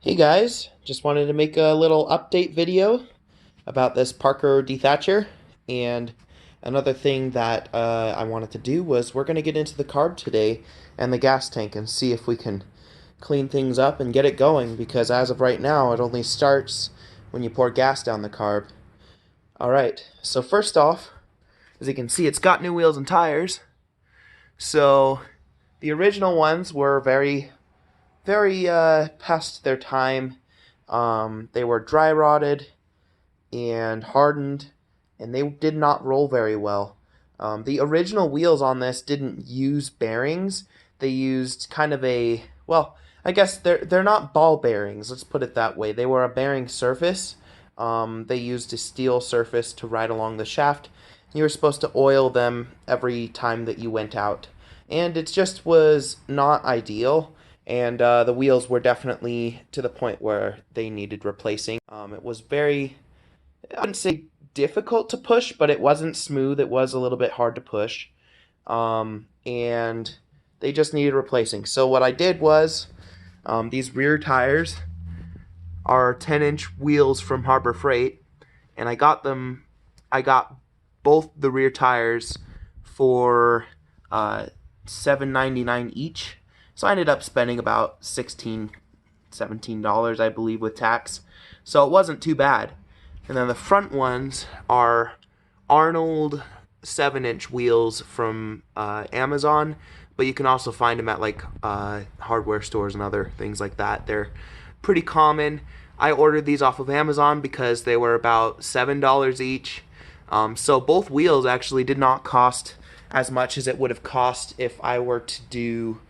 Hey guys, just wanted to make a little update video about this Parker Thatcher. And another thing that I wanted to do was we're going to get into the carb today and the gas tank and see if we can clean things up and get it going, because as of right now it only starts when you pour gas down the carb. Alright, so first off, as you can see, it's got new wheels and tires. So the original ones were very past their time. They were dry rotted and hardened, and they did not roll very well. The original wheels on this didn't use bearings. They used kind of a, well, I guess they're not ball bearings, let's put it that way. They were a bearing surface. They used a steel surface to ride along the shaft. You were supposed to oil them every time that you went out, and it just was not ideal. And the wheels were definitely to the point where they needed replacing. It was very, I wouldn't say difficult to push, but it wasn't smooth. It was a little bit hard to push. And they just needed replacing. So what I did was, these rear tires are 10-inch wheels from Harbor Freight, and I got both the rear tires for $7.99 each. So I ended up spending about $16, $17, I believe, with tax. So it wasn't too bad. And then the front ones are Arnold 7-inch wheels from Amazon, but you can also find them at like hardware stores and other things like that. They're pretty common. I ordered these off of Amazon because they were about $7 each. So both wheels actually did not cost as much as it would have cost if I were to do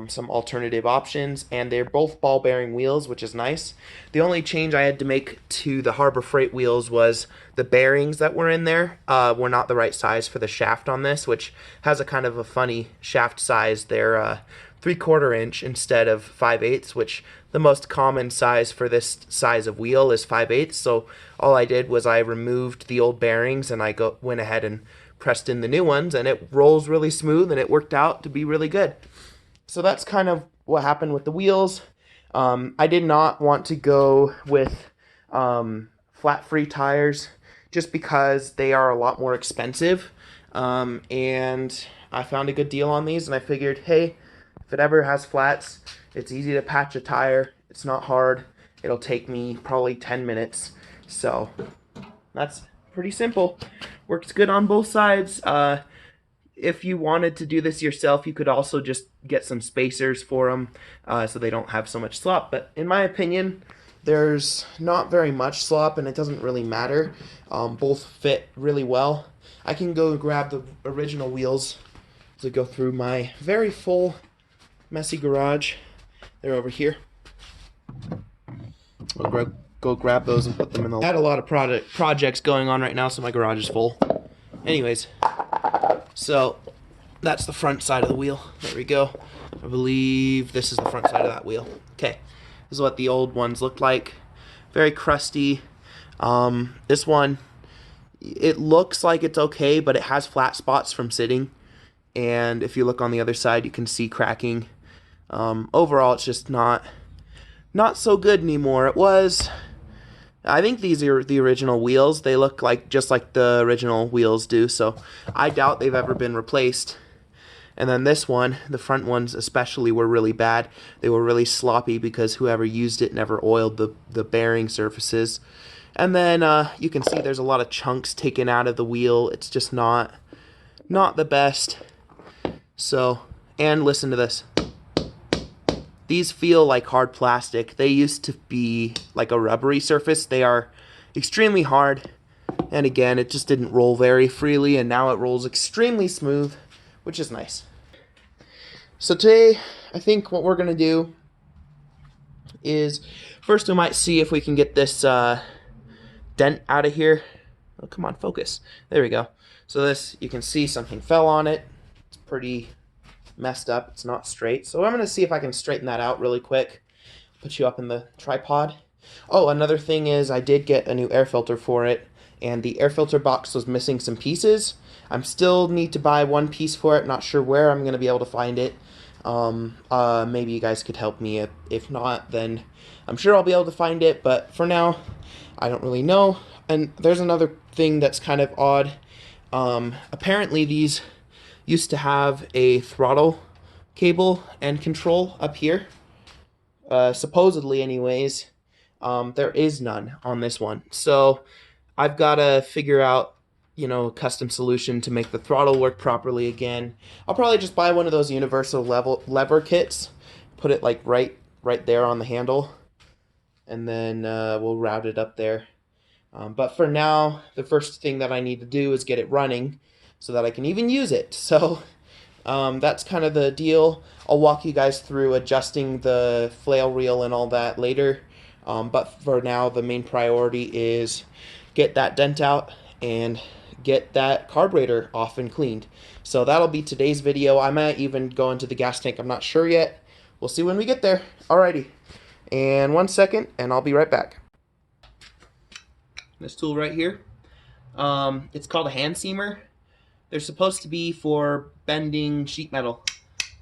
some alternative options, and they're both ball bearing wheels, which is nice. The only change I had to make to the Harbor Freight wheels was the bearings that were in there were not the right size for the shaft on this, which has a kind of a funny shaft size. They're 3/4 inch instead of 5/8, which the most common size for this size of wheel is 5/8. So all I did was I removed the old bearings and I went ahead and pressed in the new ones, and it rolls really smooth, and it worked out to be really good. So that's kind of what happened with the wheels. I did not want to go with flat-free tires just because they are a lot more expensive. And I found a good deal on these, and I figured, hey, if it ever has flats, it's easy to patch a tire. It's not hard. It'll take me probably 10 minutes. So that's pretty simple. Works good on both sides. If you wanted to do this yourself, you could also just get some spacers for them so they don't have so much slop. But in my opinion, there's not very much slop, and it doesn't really matter. Both fit really well. I can go grab the original wheels to go through my very full, messy garage. They're over here. I'll go grab those and put them in the... I had a lot of projects going on right now, so my garage is full. Anyways, so that's the front side of the wheel. There we go. I believe this is the front side of that wheel. Okay, this is what the old ones looked like. Very crusty. This one, it looks like it's okay, but it has flat spots from sitting. And if you look on the other side, you can see cracking. Overall, it's just not so good anymore. It was... I think these are the original wheels. They look like just like the original wheels do, so I doubt they've ever been replaced. And then this one, the front ones especially, were really bad. They were really sloppy because whoever used it never oiled the bearing surfaces. And then you can see there's a lot of chunks taken out of the wheel. It's just not the best. So, and listen to this. These feel like hard plastic. They used to be like a rubbery surface. They are extremely hard. And again, it just didn't roll very freely, and now it rolls extremely smooth, which is nice. So today, I think what we're going to do is, first we might see if we can get this dent out of here. Oh, come on, focus. There we go. So this, you can see something fell on it. It's pretty messed up. It's not straight. So I'm going to see if I can straighten that out really quick. Put you up in the tripod. Oh, another thing is I did get a new air filter for it, and the air filter box was missing some pieces. I'm still need to buy one piece for it. Not sure where I'm going to be able to find it. Maybe you guys could help me. If not, then I'm sure I'll be able to find it. But for now, I don't really know. And there's another thing that's kind of odd. Apparently, these used to have a throttle cable and control up here. Supposedly, anyways. There is none on this one. So I've got to figure out, a custom solution to make the throttle work properly again. I'll probably just buy one of those universal lever kits, put it like right there on the handle, and then we'll route it up there. But for now, the first thing that I need to do is get it running so that I can even use it. So that's kind of the deal. I'll walk you guys through adjusting the flail reel and all that later. But for now, the main priority is get that dent out and get that carburetor off and cleaned. So that'll be today's video. I might even go into the gas tank. I'm not sure yet. We'll see when we get there. Alrighty. And 1 second, and I'll be right back. This tool right here, it's called a hand seamer. They're supposed to be for bending sheet metal.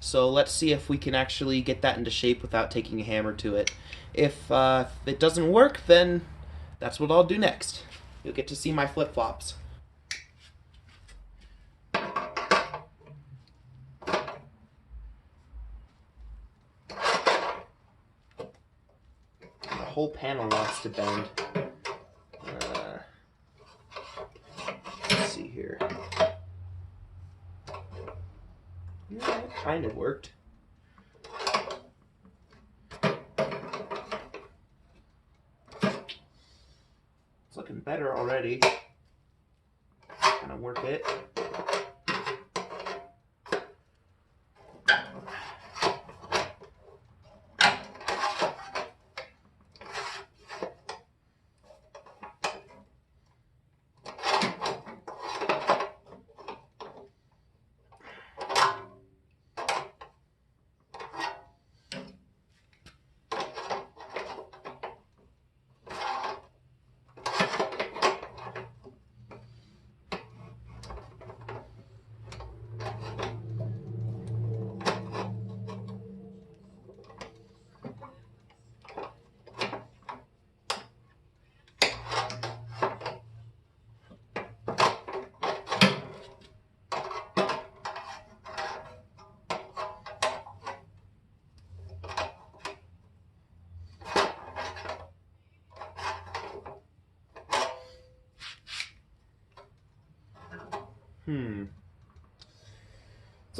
So let's see if we can actually get that into shape without taking a hammer to it. If it doesn't work, then that's what I'll do next. You'll get to see my flip-flops. The whole panel wants to bend. Let's see here. Yeah, it kind of worked. It's looking better already. Gonna work it.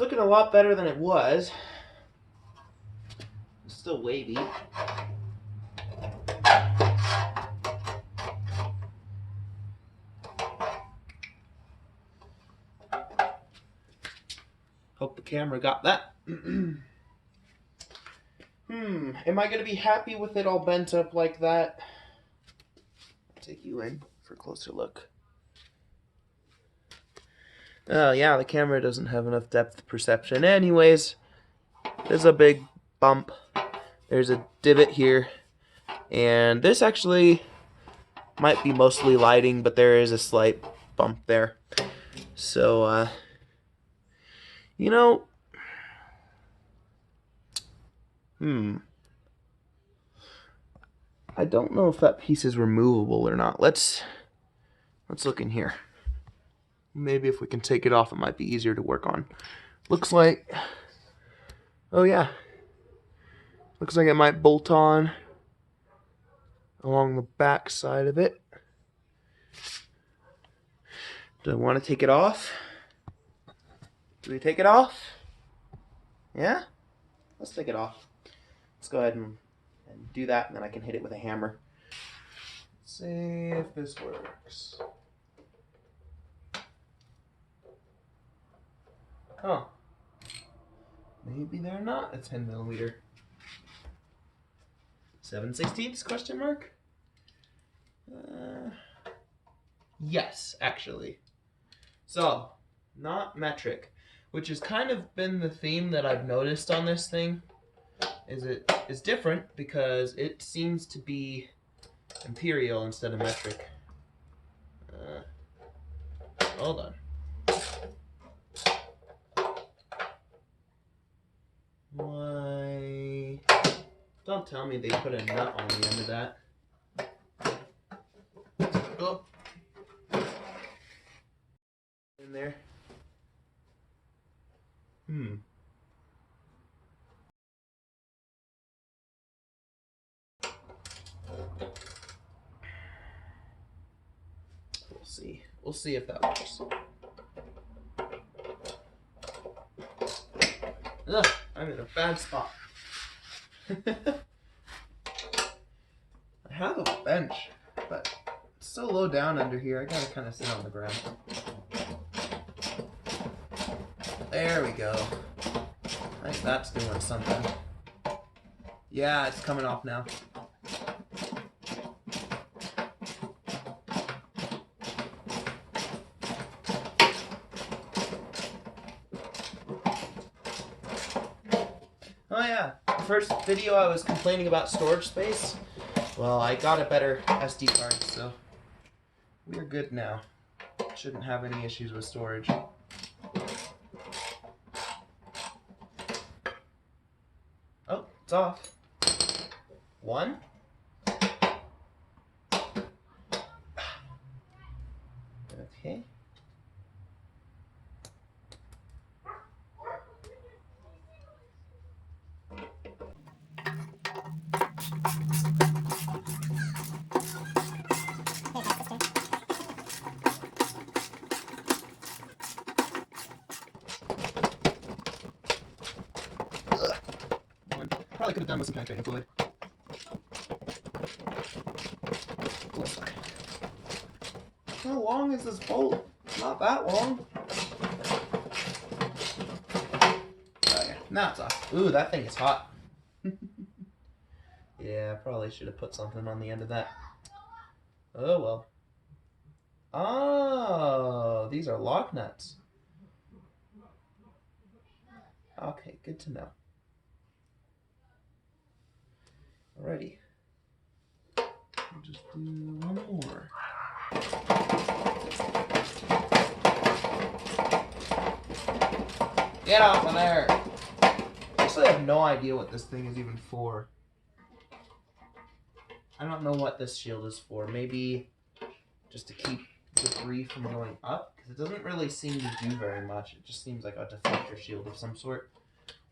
It's looking a lot better than it was. It's still wavy. Hope the camera got that. Am I going to be happy with it all bent up like that? I'll take you in for a closer look. Oh yeah, the camera doesn't have enough depth perception. Anyways, there's a big bump. There's a divot here. And this actually might be mostly lighting, but there is a slight bump there. So, I don't know if that piece is removable or not. Let's look in here. Maybe if we can take it off, it might be easier to work on. Looks like, oh yeah. Looks like it might bolt on along the back side of it. Do I want to take it off? Do we take it off? Yeah? Let's take it off. Let's go ahead and do that, and then I can hit it with a hammer. Let's see if this works. Huh. Maybe they're not a 10 millimeter. 7/16 question mark? Yes, actually. So, not metric, which has kind of been the theme that I've noticed on this thing. It is different because it seems to be imperial instead of metric. Hold on. Don't tell me they put a nut on the end of that. Oh. In there. We'll see. We'll see if that works. Ugh, I'm in a bad spot. I have a bench, but it's so low down under here, I gotta kind of sit on the ground. There we go. I think that's doing something. Yeah, it's coming off now. Oh yeah, the first video I was complaining about storage space. Well, I got a better SD card, so we're good now. Shouldn't have any issues with storage. Oh, it's off. One. Okay. Probably could have done with some penetrating fluid. How long is this bolt? Not that long. Okay, now it's off. Ooh, that thing is hot. Yeah, I probably should have put something on the end of that. Oh well. Oh, these are lock nuts. Okay, good to know. Alrighty. We'll just do one more. Get off of there! I actually have no idea what this thing is even for. I don't know what this shield is for. Maybe just to keep debris from going up? Because it doesn't really seem to do very much. It just seems like a deflector shield of some sort.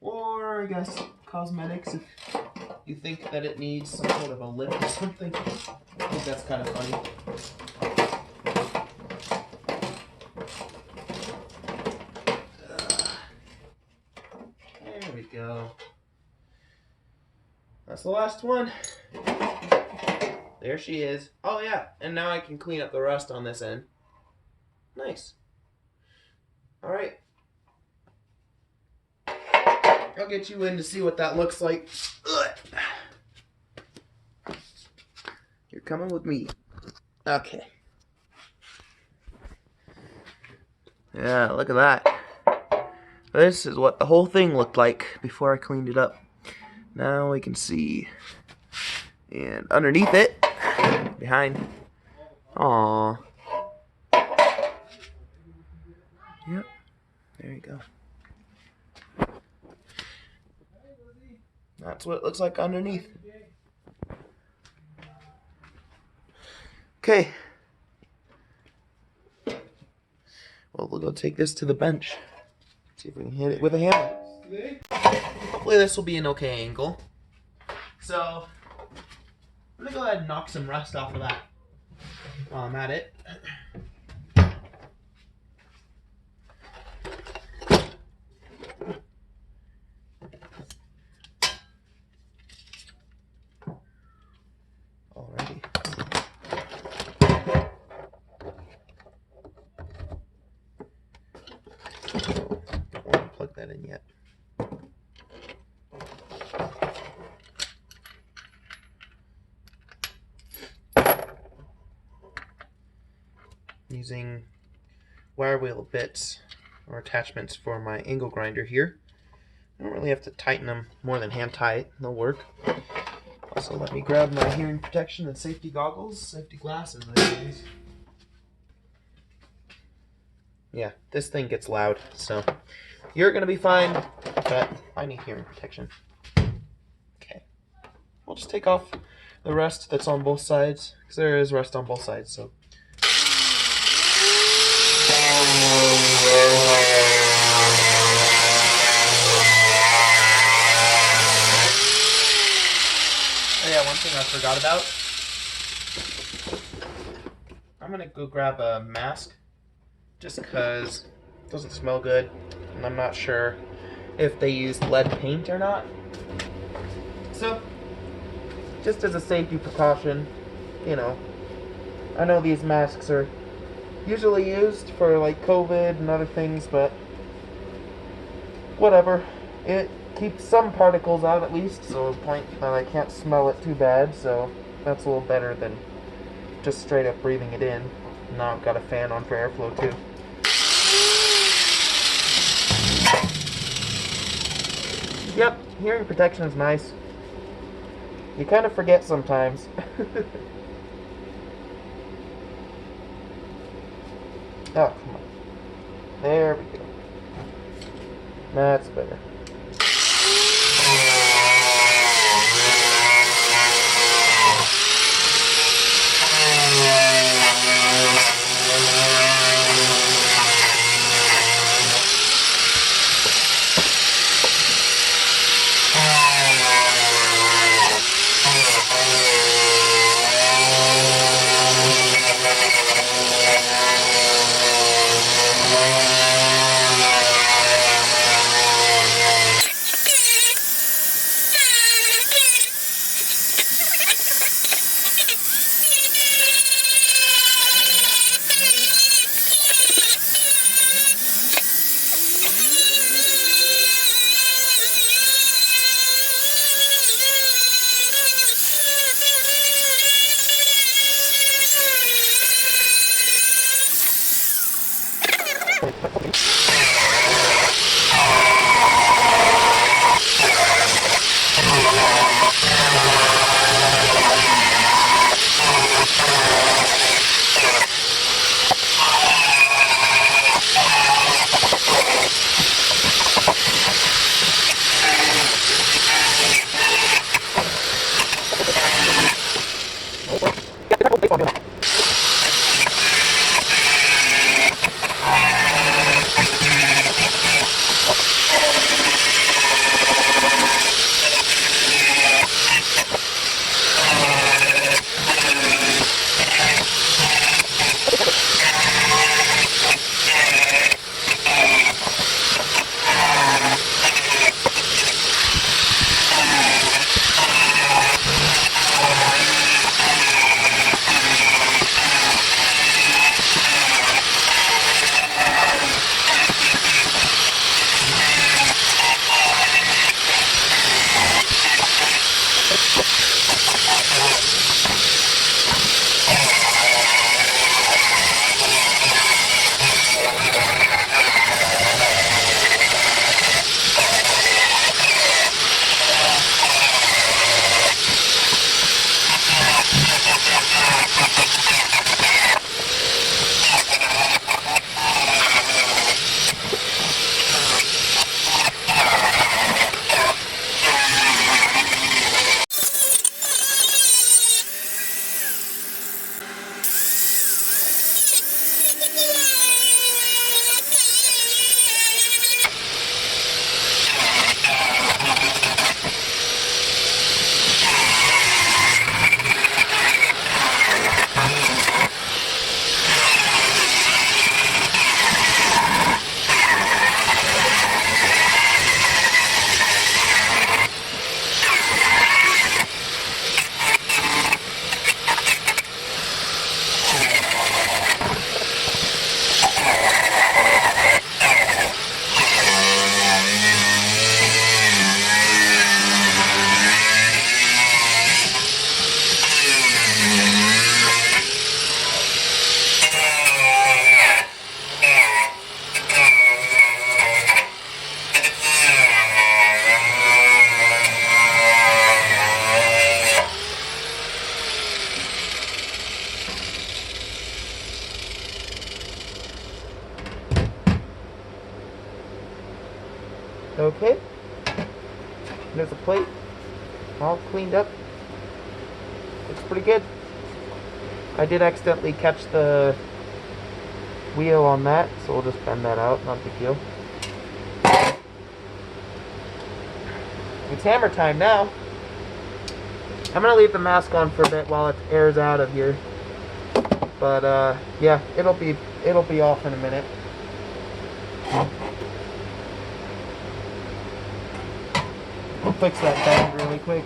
Or, I guess, cosmetics if you think that it needs some sort of a lip or something. I think that's kind of funny. There we go. That's the last one. There she is. Oh yeah, and now I can clean up the rust on this end. Nice. Alright. I'll get you in to see what that looks like. Ugh. You're coming with me. Okay. Yeah, look at that. This is what the whole thing looked like before I cleaned it up. Now we can see. And underneath it, behind. Aww. Yep. There you go. That's what it looks like underneath. Okay. Well, we'll go take this to the bench. See if we can hit it with a hammer. Hopefully this will be an okay angle. So, I'm going to go ahead and knock some rust off of that while I'm at it. Alrighty. Don't want to plug that in yet. Using wire wheel bits or attachments for my angle grinder here. I don't really have to tighten them more than hand tight. They'll work. Also, let me grab my hearing protection and safety goggles, safety glasses, I use. Yeah, this thing gets loud, so you're gonna be fine, but I need hearing protection. Okay. just take off the rust that's on both sides, because there is rust on both sides. So. Oh yeah, one thing I forgot about. I'm gonna go grab a mask, just because it doesn't smell good, and I'm not sure if they used lead paint or not. So, just as a safety precaution, you know, I know these masks are usually used for like COVID and other things, but whatever. It keeps some particles out at least, so the point that I can't smell it too bad, so that's a little better than just straight up breathing it in. Now I've got a fan on for airflow too. Yep, hearing protection is nice. You kind of forget sometimes. Oh, come on. There we go. That's better. Okay, there's a plate all cleaned up. pretty good. I did accidentally catch the wheel on that, so we'll just bend that out, not a big deal. It's hammer time now. I'm gonna leave the mask on for a bit while it airs out of here. But yeah, it'll be off in a minute. I'll fix that bend really quick.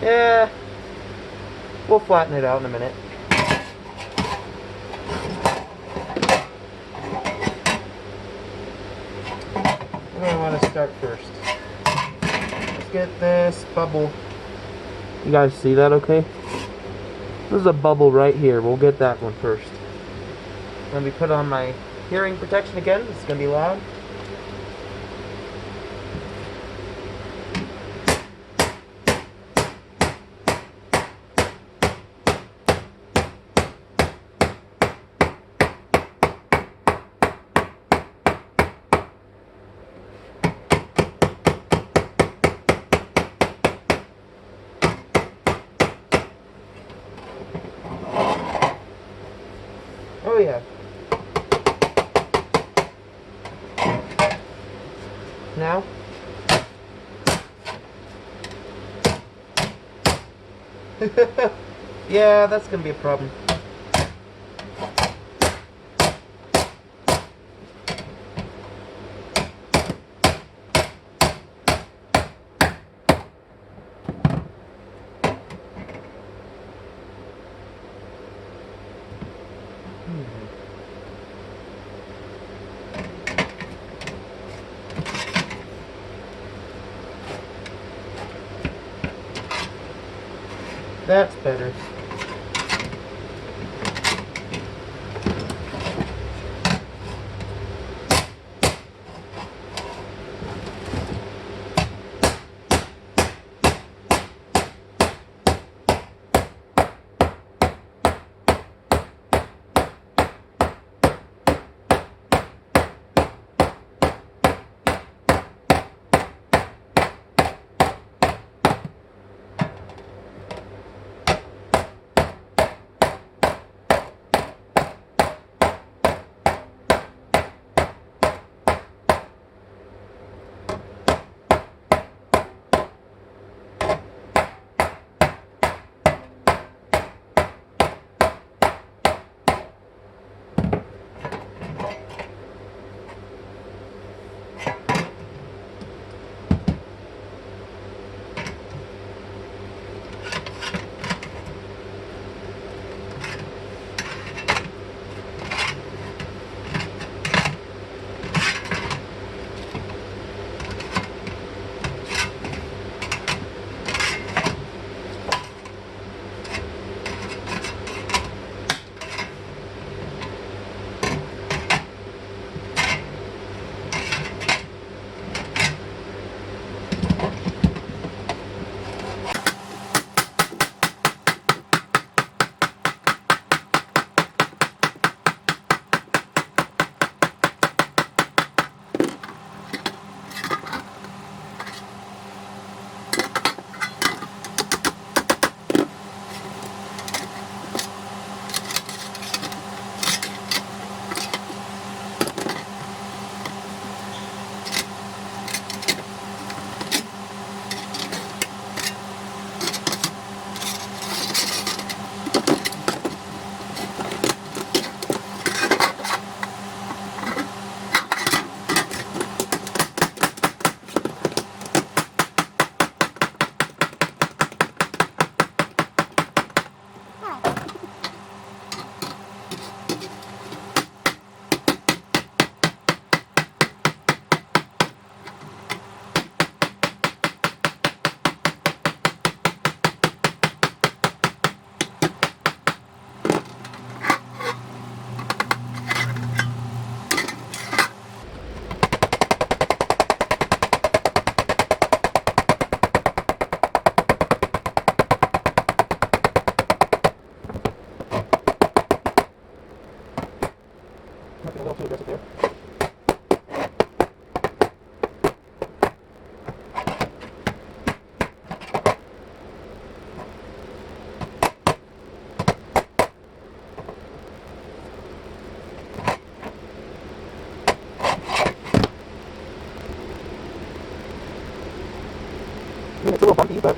Yeah, we'll flatten it out in a minute. What do I want to start first? Let's get this bubble. You guys see that okay? There's a bubble right here. We'll get that one first. Let me put on my hearing protection again. It's going to be loud. Oh yeah. Now. Yeah, that's gonna be a problem. That's better. I mean, it's a little bumpy, but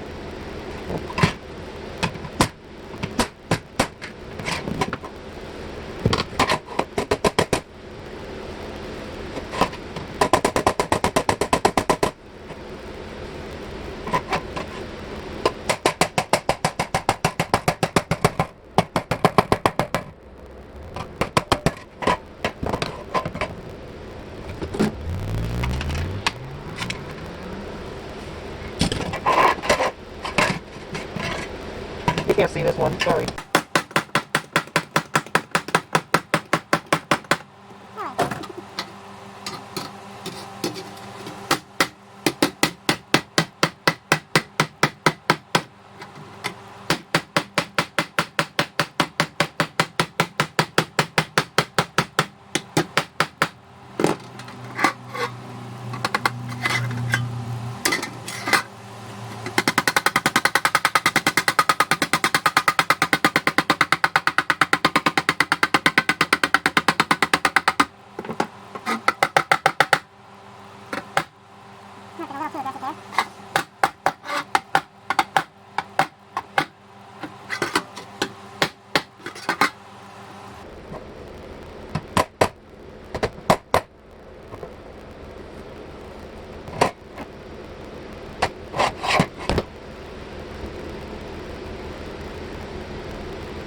you can't see this one, sorry.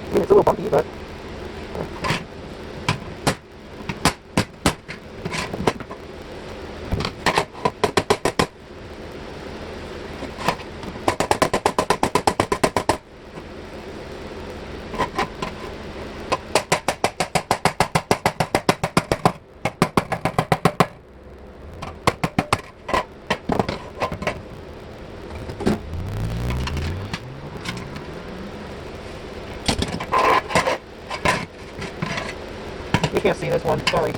I mean, it's a little bumpy, but you can't see this one, sorry.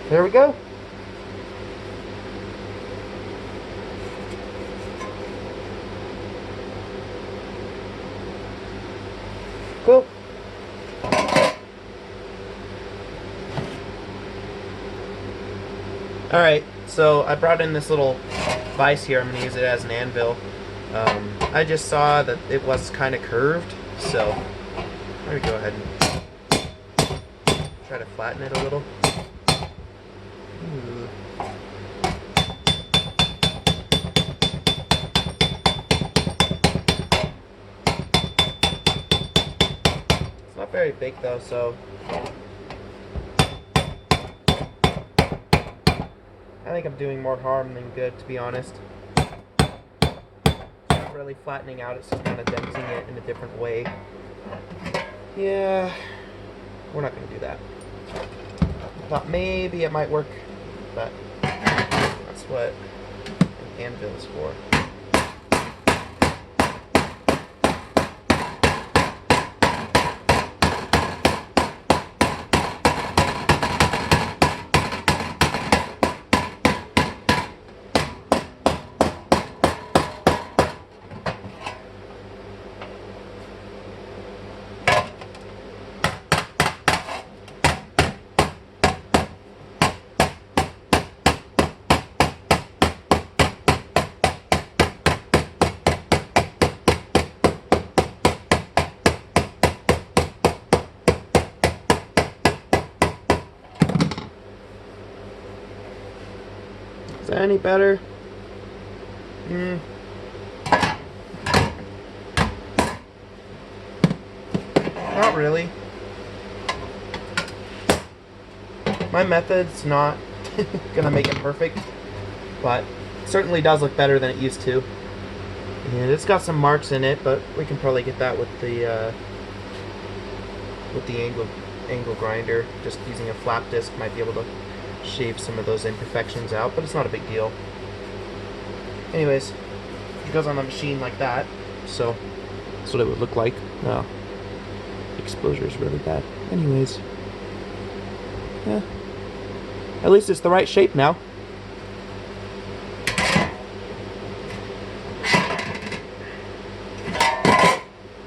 There we go. Cool. Alright, so I brought in this little vise here. I'm going to use it as an anvil. I just saw that it was kind of curved, so I'm going to go ahead and try to flatten it a little. Ooh. It's not very big though, so I think I'm doing more harm than good, to be honest. It's not really flattening out, it's just kind of denting it in a different way. Yeah, we're not going to do that. I thought maybe it might work, but that's what an anvil is for. Is that any better? Not really. My method's not gonna make it perfect, but it certainly does look better than it used to. And it's got some marks in it, but we can probably get that with the angle grinder. Just using a flap disc might be able to shave some of those imperfections out, but it's not a big deal. Anyways, it goes on the machine like that, so that's what it would look like. Oh, exposure is really bad. Anyways, Yeah. At least it's the right shape now.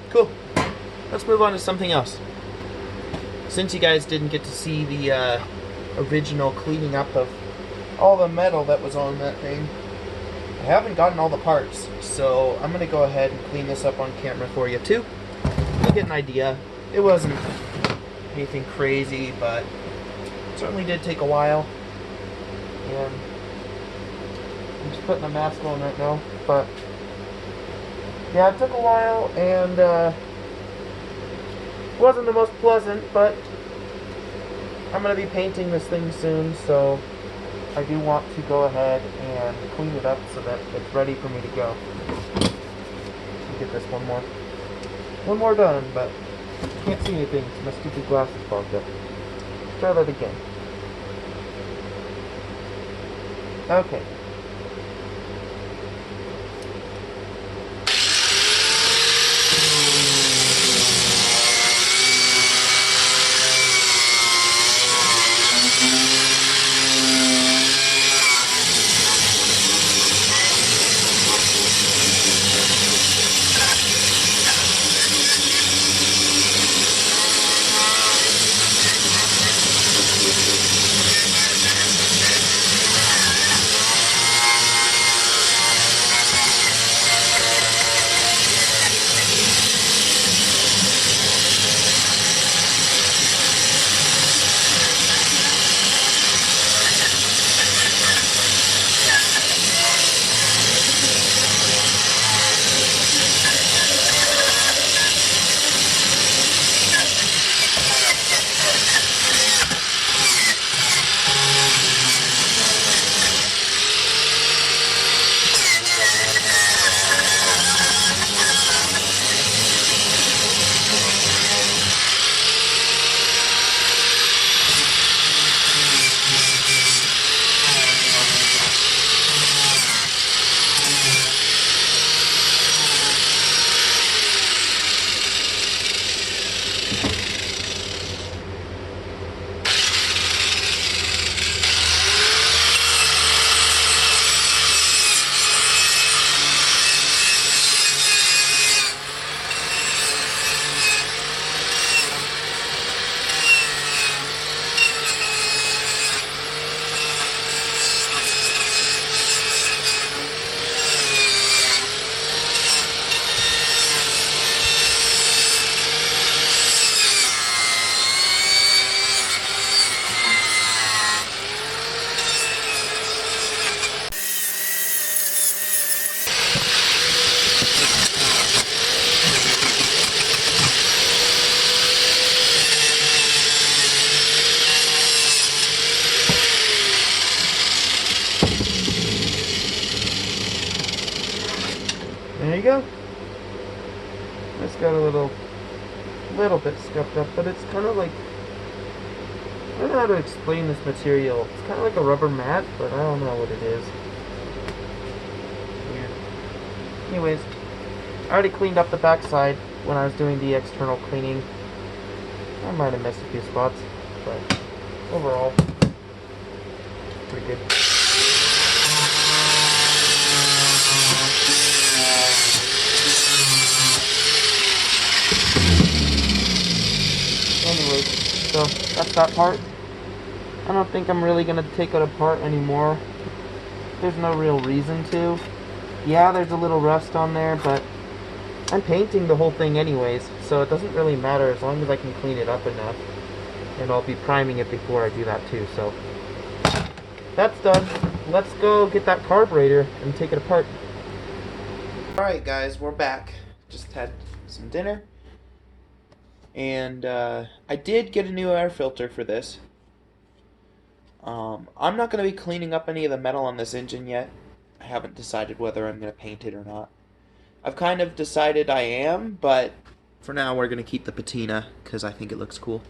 Cool. Let's move on to something else. Since you guys didn't get to see the original cleaning up of all the metal that was on that thing, I haven't gotten all the parts, so I'm going to go ahead and clean this up on camera for you too. You'll get an idea. It wasn't anything crazy, but it certainly did take a while. And I'm just putting a mask on right now, but yeah, it took a while, and wasn't the most pleasant, but I'm going to be painting this thing soon, so I do want to go ahead and clean it up so that it's ready for me to go. Get this one more done, but can't see anything, so my stupid glasses fogged up. Try that again. Okay. There you go. It's got a little bit scuffed up, but it's kind of like, I don't know how to explain this material. It's kind of like a rubber mat, but I don't know what it is. Weird. Anyways, I already cleaned up the backside when I was doing the external cleaning. I might have missed a few spots, but overall, pretty good. Anyways, so that's that part. I don't think I'm really going to take it apart anymore. There's no real reason to. Yeah, there's a little rust on there, but I'm painting the whole thing anyways, so it doesn't really matter as long as I can clean it up enough. And I'll be priming it before I do that too, so that's done. Let's go get that carburetor and take it apart. Alright guys, we're back. Just had some dinner. And I did get a new air filter for this. I'm not going to be cleaning up any of the metal on this engine yet. I haven't decided whether I'm going to paint it or not. I've kind of decided I am, but for now we're going to keep the patina because I think it looks cool.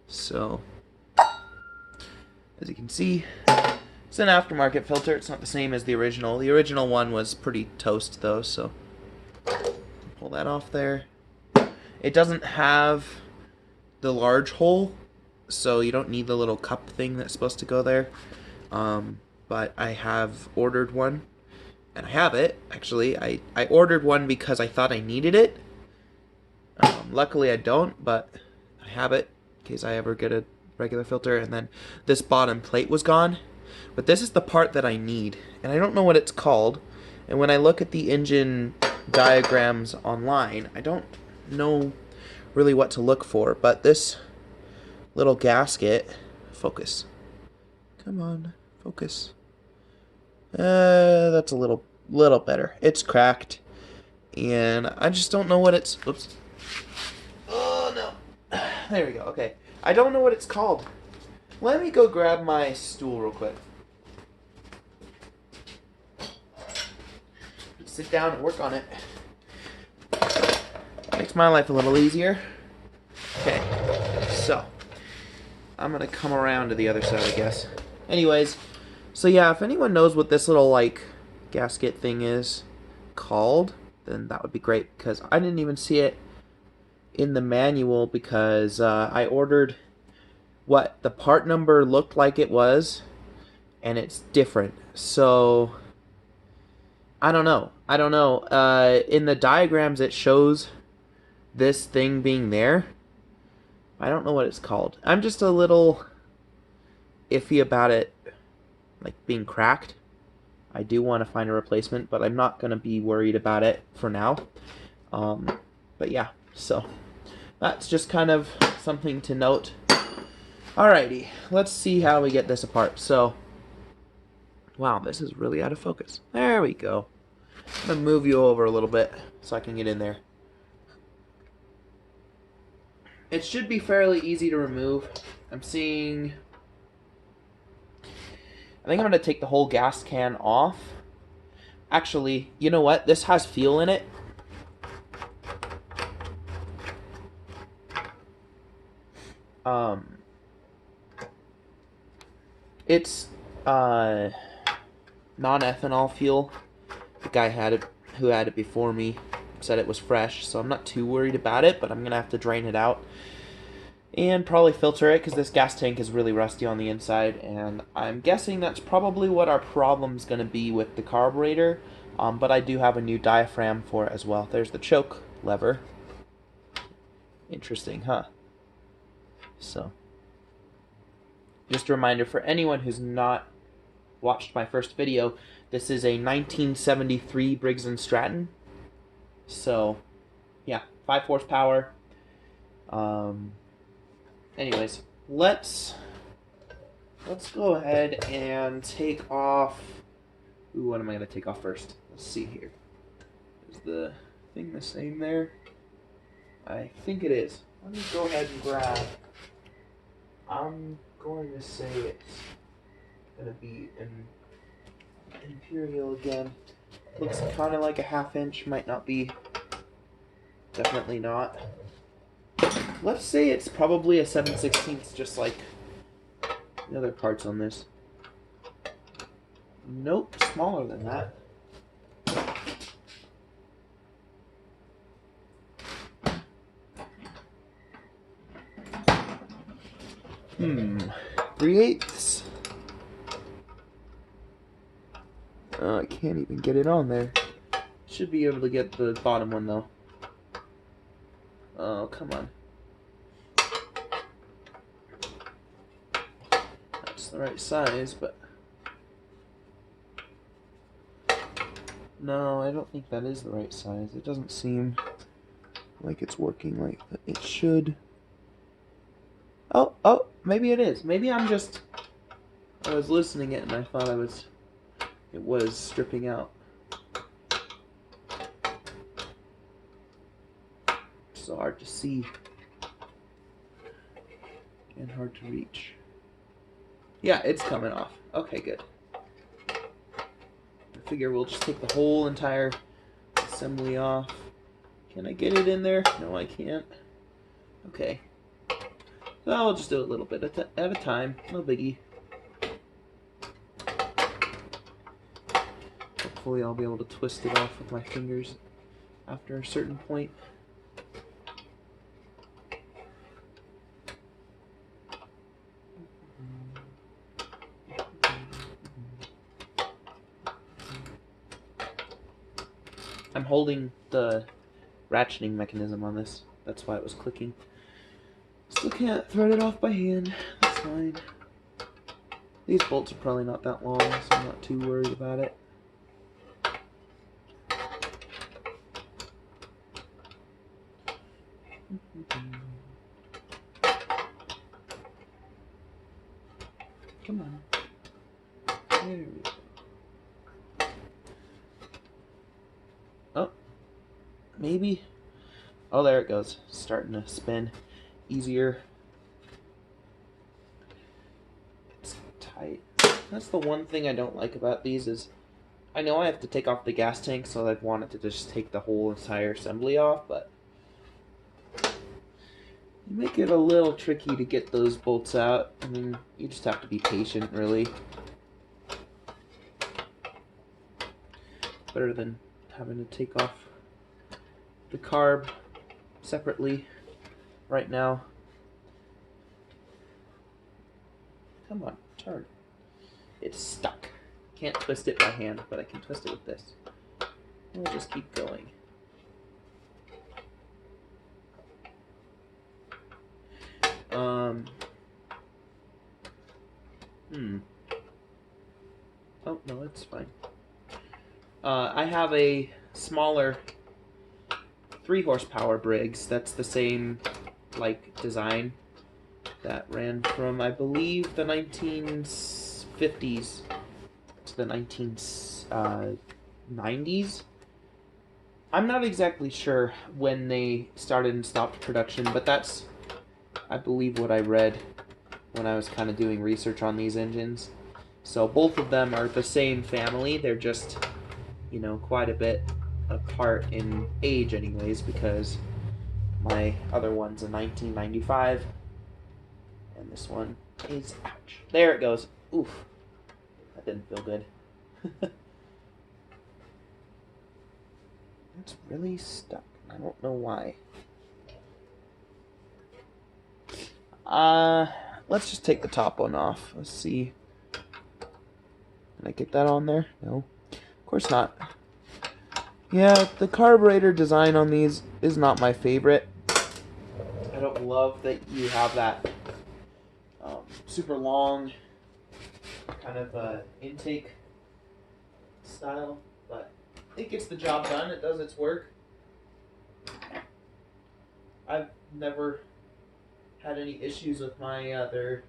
So, as you can see, it's an aftermarket filter. It's not the same as the original. The original one was pretty toast though, so pull that off there. It doesn't have the large hole so you don't need the little cup thing that's supposed to go there. But I have ordered one, and I have it, actually. I ordered one because I thought I needed it. Luckily I don't, but I have it in case I ever get a regular filter. And then this bottom plate was gone, but this is the part that I need, and I don't know what it's called. And when I look at the engine diagrams online, I don't know really what to look for, but this little gasket, focus, come on, focus, that's a little better. It's cracked, and I just don't know what it's, oops, oh no, there we go, okay, I don't know what it's called. Let me go grab my stool real quick. Sit down and work on it. Makes my life a little easier. Okay, so I'm gonna come around to the other side, I guess. Anyways, so yeah, if anyone knows what this little like gasket thing is called, then that would be great, because I didn't even see it in the manual, because I ordered what the part number looked like it was, and it's different. So I don't know. In the diagrams it shows this thing being there. I don't know what it's called. I'm just a little iffy about it, like, being cracked. I do want to find a replacement, but I'm not going to be worried about it for now. But yeah, so that's just kind of something to note. Alrighty, let's see how we get this apart. So, wow, this is really out of focus. There we go. I'm going to move you over a little bit so I can get in there. It should be fairly easy to remove. I'm seeing... I think I'm going to take the whole gas can off. Actually, you know what? This has fuel in it. It's non-ethanol fuel. The guy who had it before me said it was fresh, so I'm not too worried about it, but I'm gonna have to drain it out and probably filter it, because this gas tank is really rusty on the inside, and I'm guessing that's probably what our problem's gonna be with the carburetor. But I do have a new diaphragm for it as well. There's the choke lever. Interesting, huh? So, just a reminder for anyone who's not watched my first video, this is a 1973 Briggs & Stratton. So, yeah, 5 horsepower. Anyways, let's go ahead and take off. Ooh, what am I going to take off first? Let's see here. Is the thing the same there? I think it is. Let me go ahead and grab. I'm going to say it's going to be an Imperial again. Looks kind of like a 1/2 inch. Might not be. Definitely not. Let's say it's probably a 7/16, just like the other parts on this. Nope, smaller than that. 3/8. I can't even get it on there. Should be able to get the bottom one though. Oh, come on. That's the right size, but... No, I don't think that is the right size. It doesn't seem like it's working like it should. Oh, maybe it is. Maybe I was listening it and I thought it was stripping out. So hard to see and hard to reach. Yeah, it's coming off. Okay, good. I figure we'll just take the whole entire assembly off. Can I get it in there? No, I can't. Okay. So I'll just do a little bit at a time. No biggie. Hopefully I'll be able to twist it off with my fingers after a certain point. I'm holding the ratcheting mechanism on this. That's why it was clicking. Still can't thread it off by hand. That's fine. These bolts are probably not that long, so I'm not too worried about it. Come on. There we go. Oh. Maybe. Oh, there it goes. Starting to spin easier. It's tight. That's the one thing I don't like about these is I know I have to take off the gas tank, so I'd wanted to just take the whole entire assembly off, but you make it a little tricky to get those bolts out. I mean, you just have to be patient, really. Better than having to take off the carb separately right now. Come on, turn. It's stuck. Can't twist it by hand, but I can twist it with this. We'll just keep going. Oh, no, it's fine. I have a smaller 3 horsepower Briggs. That's the same, like, design that ran from, I believe, the 1950s to the 1990s. I'm not exactly sure when they started and stopped production, but that's, I believe, what I read when I was kind of doing research on these engines. So both of them are the same family. They're just, you know, quite a bit apart in age anyways, because my other one's a 1995 and this one is, ouch, there it goes. Oof, that didn't feel good. It's really stuck. I don't know why. Let's just take the top one off. Let's see. Can I get that on there? No. Of course not. Yeah, the carburetor design on these is not my favorite. I don't love that you have that super long kind of intake style, but it gets the job done. It does its work. I've never had any issues with my other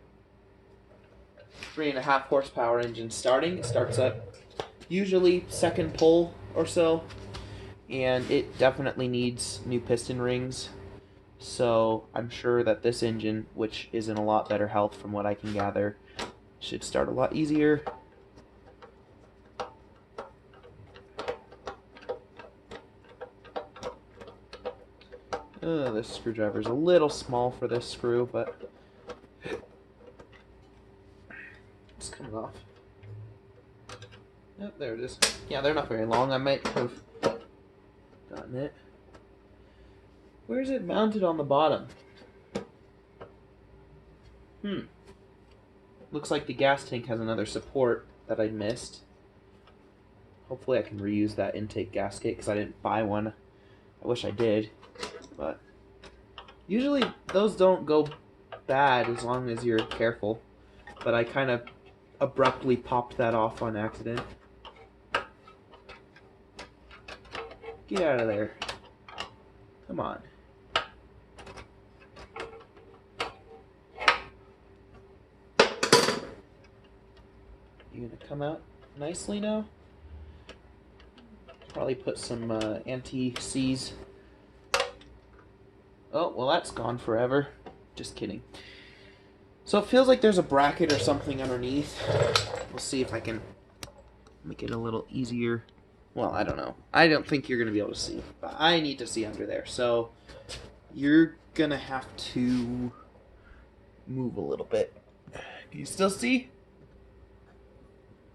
3.5 horsepower engine starting. It starts at usually second pull or so, and it definitely needs new piston rings. So I'm sure that this engine, which is in a lot better health from what I can gather, should start a lot easier. This screwdriver's a little small for this screw, but it's coming off. Yep, there it is. Yeah, they're not very long. I might have gotten it. Where is it mounted on the bottom? Looks like the gas tank has another support that I missed. Hopefully I can reuse that intake gasket because I didn't buy one. I wish I did. But usually those don't go bad as long as you're careful. But I kind of abruptly popped that off on accident. Get out of there. Come on. You gonna come out nicely now? Probably put some anti-seize. Oh, well, that's gone forever. Just kidding. So it feels like there's a bracket or something underneath. We'll see if I can make it a little easier. Well, I don't know. I don't think you're going to be able to see. But I need to see under there. So you're going to have to move a little bit. Can you still see?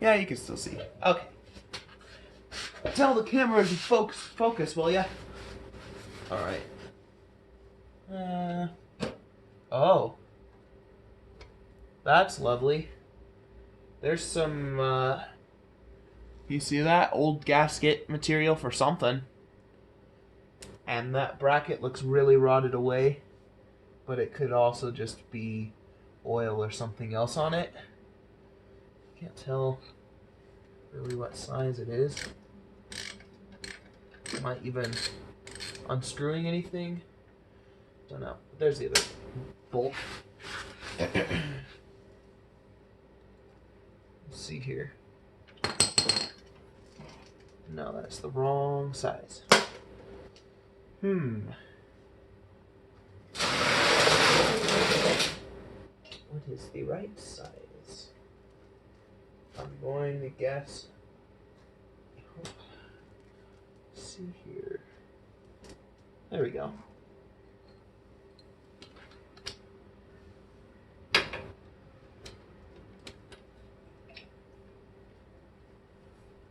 Yeah, you can still see. Okay. Tell the camera to focus, will ya? Alright. Oh. That's lovely. There's some, you see that? Old gasket material for something. And that bracket looks really rotted away, but it could also just be oil or something else on it. Can't tell really what size it is. Am I even unscrewing anything? Don't know. There's the other bolt. Let's see here. No, that's the wrong size. What is the right size? I'm going to guess. Let's see here. There we go.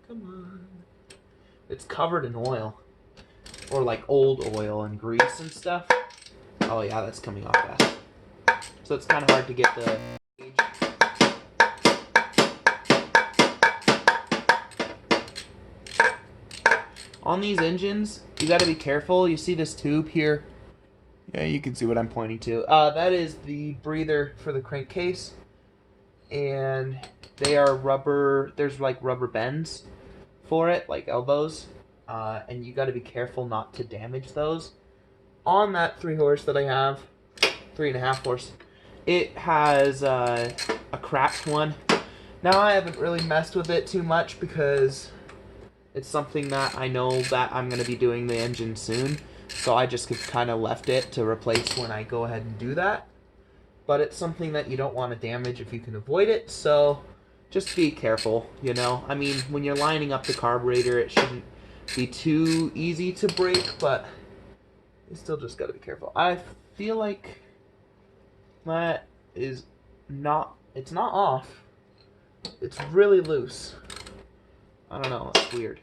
Come on. It's covered in oil. Or like old oil and grease and stuff. Oh yeah, that's coming off fast. So it's kind of hard to get the gauge. On these engines, you got to be careful. You see this tube here? Yeah, you can see what I'm pointing to. That is the breather for the crankcase. And they are rubber, there's like rubber bends for it, like elbows. And you got to be careful not to damage those. On that 3 horse that I have, 3.5 horse, it has a cracked one. Now I haven't really messed with it too much because it's something that I know that I'm going to be doing the engine soon. So I just kind of left it to replace when I go ahead and do that. But it's something that you don't want to damage if you can avoid it. So just be careful, you know. I mean, when you're lining up the carburetor, it shouldn't be too easy to break, but you still just got to be careful. I feel like that is not, it's not off. It's really loose. I don't know, it's weird.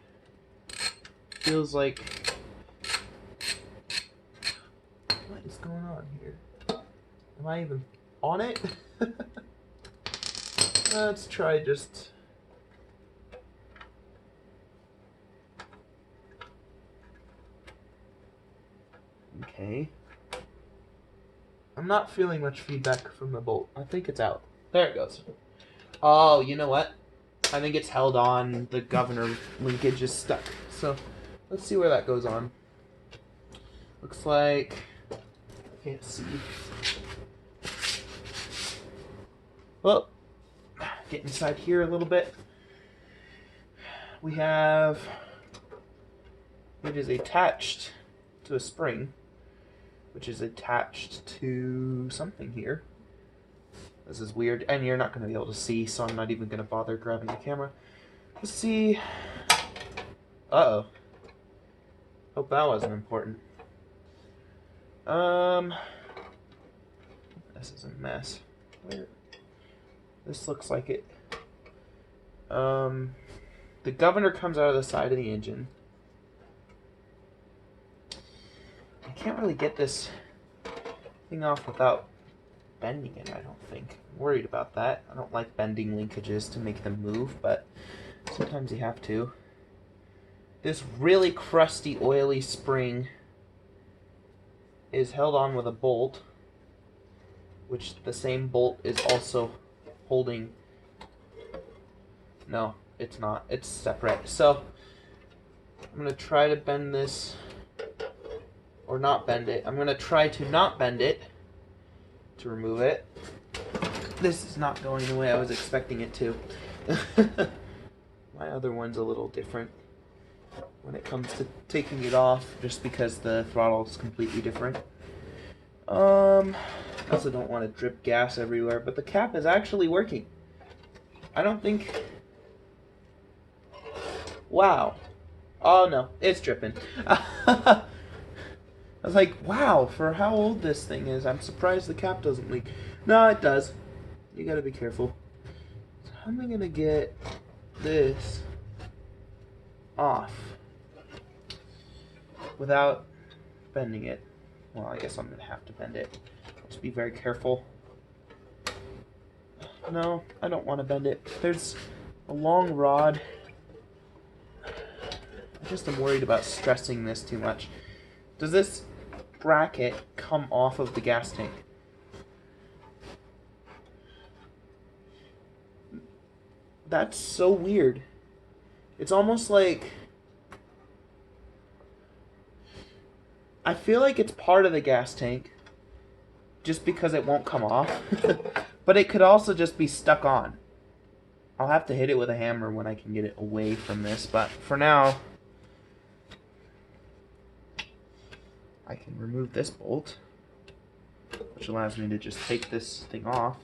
Feels like, what is going on here? Am I even on it? Let's try just... Okay. I'm not feeling much feedback from the bolt. I think it's out. There it goes. Oh, you know what? I think it's held on. The governor linkage is stuck. So let's see where that goes on. Looks like... I can't see. Well, get inside here a little bit. We have... It is attached to a spring, which is attached to something here. This is weird, and you're not going to be able to see, so I'm not even going to bother grabbing the camera. Let's see. Uh-oh. Hope that wasn't important. This is a mess. Where? This looks like it. The governor comes out of the side of the engine. I can't really get this thing off without bending it, I don't think. I'm worried about that. I don't like bending linkages to make them move, but sometimes you have to. This really crusty, oily spring is held on with a bolt, which the same bolt is also holding. No, it's not. It's separate. So I'm going to try to bend this, or not bend it. I'm going to try to not bend it to remove it. This is not going the way I was expecting it to. My other one's a little different when it comes to taking it off, just because the throttle is completely different. I also don't want to drip gas everywhere, but the cap is actually working. I don't think... Wow. Oh no, it's dripping. I was like, wow, for how old this thing is, I'm surprised the cap doesn't leak. No, it does. You gotta be careful. So how am I gonna get this off without bending it? Well, I guess I'm gonna have to bend it. Just be very careful. No, I don't want to bend it. There's a long rod. I just am worried about stressing this too much. Does this bracket come off of the gas tank? That's so weird. It's almost like... I feel like it's part of the gas tank just because it won't come off. But it could also just be stuck on. I'll have to hit it with a hammer when I can get it away from this, but for now I can remove this bolt, which allows me to just take this thing off.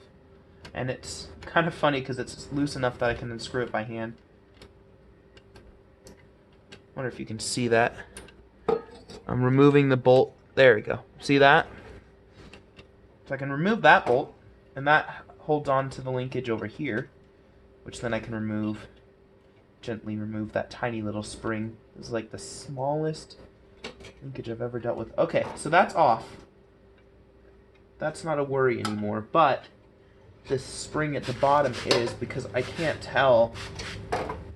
And it's kind of funny because it's loose enough that I can unscrew it by hand. Wonder if you can see that. I'm removing the bolt. There we go. See that? So I can remove that bolt, and that holds on to the linkage over here, which then I can gently remove that tiny little spring. This is like the smallest linkage I've ever dealt with. Okay, so that's off. That's not a worry anymore, but this spring at the bottom is, because I can't tell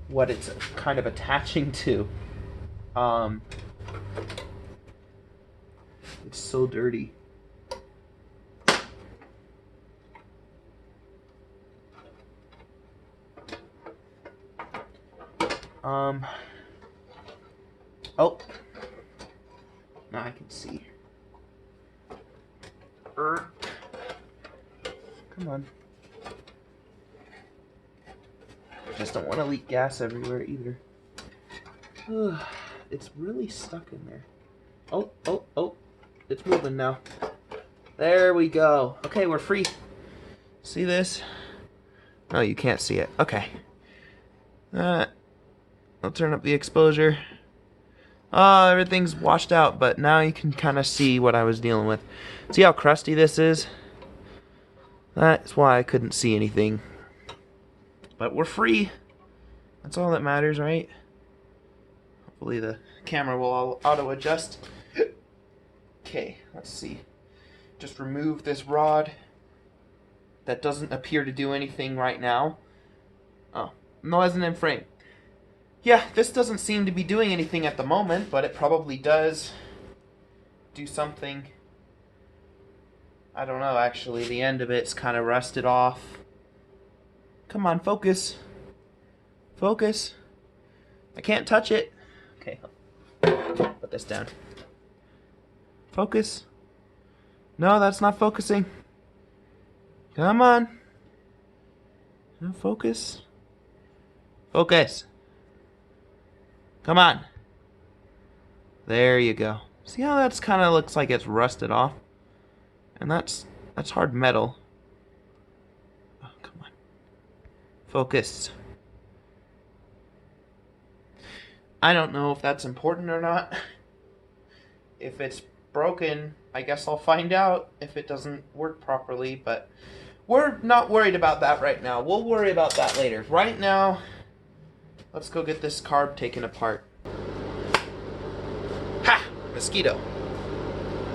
what it's kind of attaching to. It's so dirty. Oh. Now I can see. Come on. Just don't want to leak gas everywhere either. It's really stuck in there. Oh, oh, oh. It's moving now. There we go. Okay, we're free. See this? Oh, you can't see it. Okay. I'll turn up the exposure. Oh, everything's washed out, but now you can kind of see what I was dealing with. See how crusty this is? That's why I couldn't see anything. But we're free. That's all that matters, right? Hopefully the camera will auto-adjust. Okay, let's see. Just remove this rod. That doesn't appear to do anything right now. Oh, no, isn't in frame. Yeah, this doesn't seem to be doing anything at the moment, but it probably does do something. I don't know, actually. The end of it's kind of rusted off. Come on, focus. Focus. I can't touch it. Okay, put this down. Focus. No, that's not focusing. Come on. No, focus. Focus. Come on. There you go. See how that's kind of looks like it's rusted off? And that's hard metal. Oh, come on. Focus. I don't know if that's important or not. If it's broken, I guess I'll find out if it doesn't work properly, but we're not worried about that right now. We'll worry about that later. Right now, let's go get this carb taken apart. Ha! Mosquito.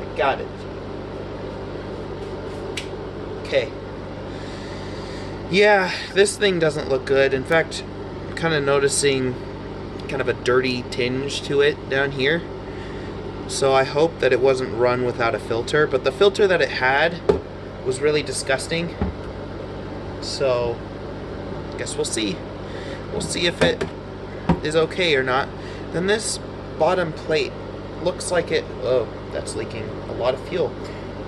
I got it. Okay. Yeah, this thing doesn't look good. In fact, I'm kind of noticing kind of a dirty tinge to it down here. So I hope that it wasn't run without a filter, but the filter that it had was really disgusting. So I guess we'll see. We'll see if it is okay or not. Then this bottom plate looks like it... Oh, that's leaking a lot of fuel.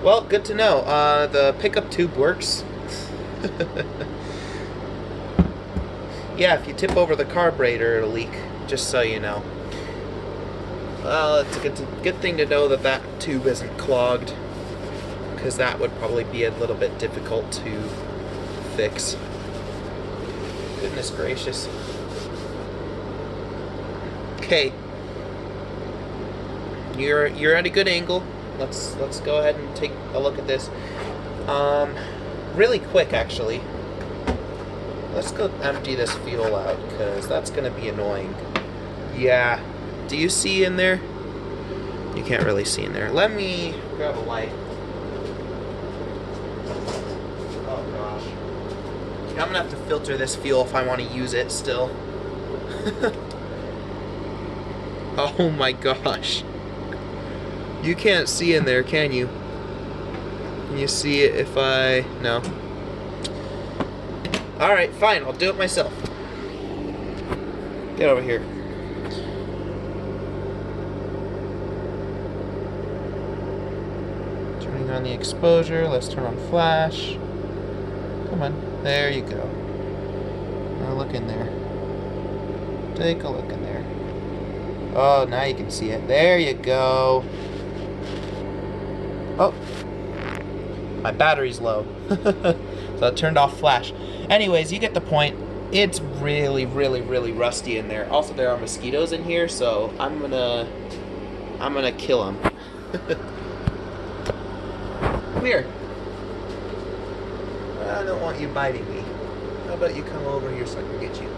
Well, good to know. The pickup tube works. Yeah, if you tip over the carburetor, it'll leak, just so you know. Well, it's a good thing to know that that tube isn't clogged, because that would probably be a little bit difficult to fix. Goodness gracious. Okay. You're at a good angle. Let's go ahead and take a look at this. Really quick, actually. Let's go empty this fuel out, because that's going to be annoying. Yeah. Do you see in there? You can't really see in there. Let me grab a light. Oh, gosh. I'm going to have to filter this fuel if I want to use it still. Oh, my gosh. You can't see in there, can you? Can you see it if I... No. Alright, fine. I'll do it myself. Get over here. Turning on the exposure. Let's turn on flash. Come on. There you go. Now look in there. Take a look in there. Oh, now you can see it. There you go. Oh. My battery's low. So I turned off flash. Anyways, you get the point. It's really, really, really rusty in there. Also, there are mosquitoes in here, so I'm gonna kill them. Come here. I don't want you biting me. How about you come over here so I can get you?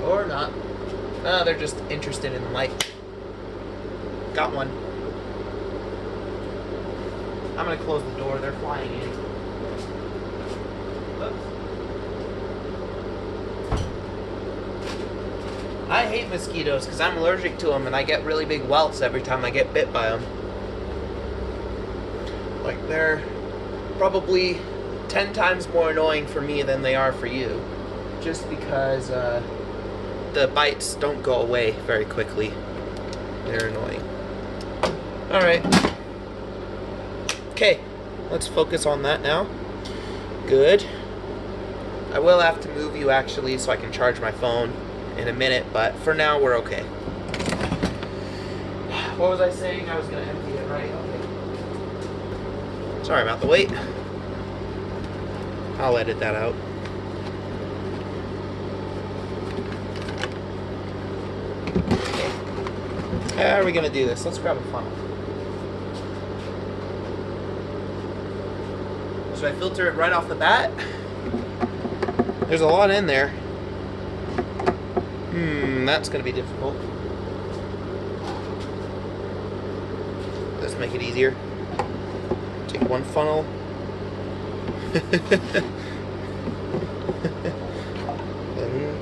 Or not. Oh, they're just interested in the light. Got one. I'm gonna close the door. They're flying in. Oops. I hate mosquitoes because I'm allergic to them and I get really big welts every time I get bit by them. Like, they're probably 10 times more annoying for me than they are for you. Just because the bites don't go away very quickly. They're annoying. Alright. Okay, let's focus on that now. Good. I will have to move you actually so I can charge my phone in a minute, but for now we're okay. What was I saying? I was going to empty it, right? Okay. Sorry about the wait. I'll edit that out. Okay. How are we going to do this? Let's grab a funnel. Should I filter it right off the bat? There's a lot in there. That's going to be difficult. Let's make it easier. Take one funnel. And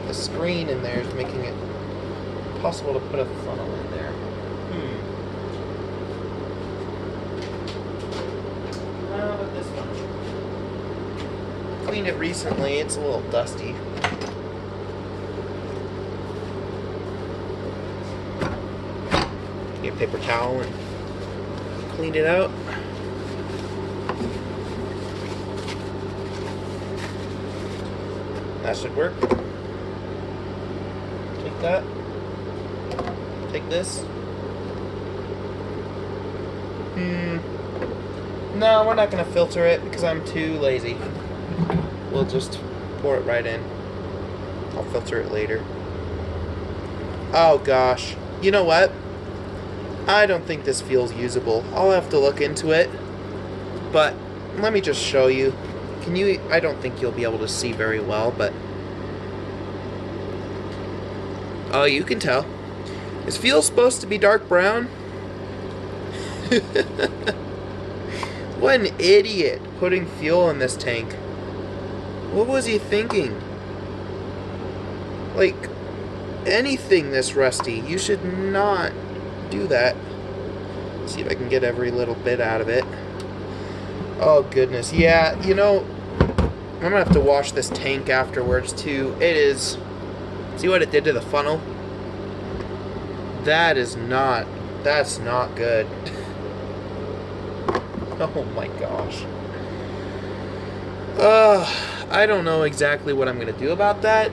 the screen in there is making it possible to put a funnel in there. How about this one? Cleaned it recently. It's a little dusty. Get a paper towel and clean it out. That should work. Take that. Take this. No, we're not going to filter it because I'm too lazy. We'll just pour it right in. I'll filter it later. Oh gosh. You know what? I don't think this feels usable. I'll have to look into it. But let me just show you. Can you... I don't think you'll be able to see very well, but... Oh, you can tell. Is fuel supposed to be dark brown? What an idiot putting fuel in this tank. What was he thinking? Like, anything this rusty, you should not do that. See if I can get every little bit out of it. Oh goodness, yeah, you know, I'm gonna have to wash this tank afterwards too. It is, see what it did to the funnel? That's not good. Oh my gosh. I don't know exactly what I'm gonna do about that.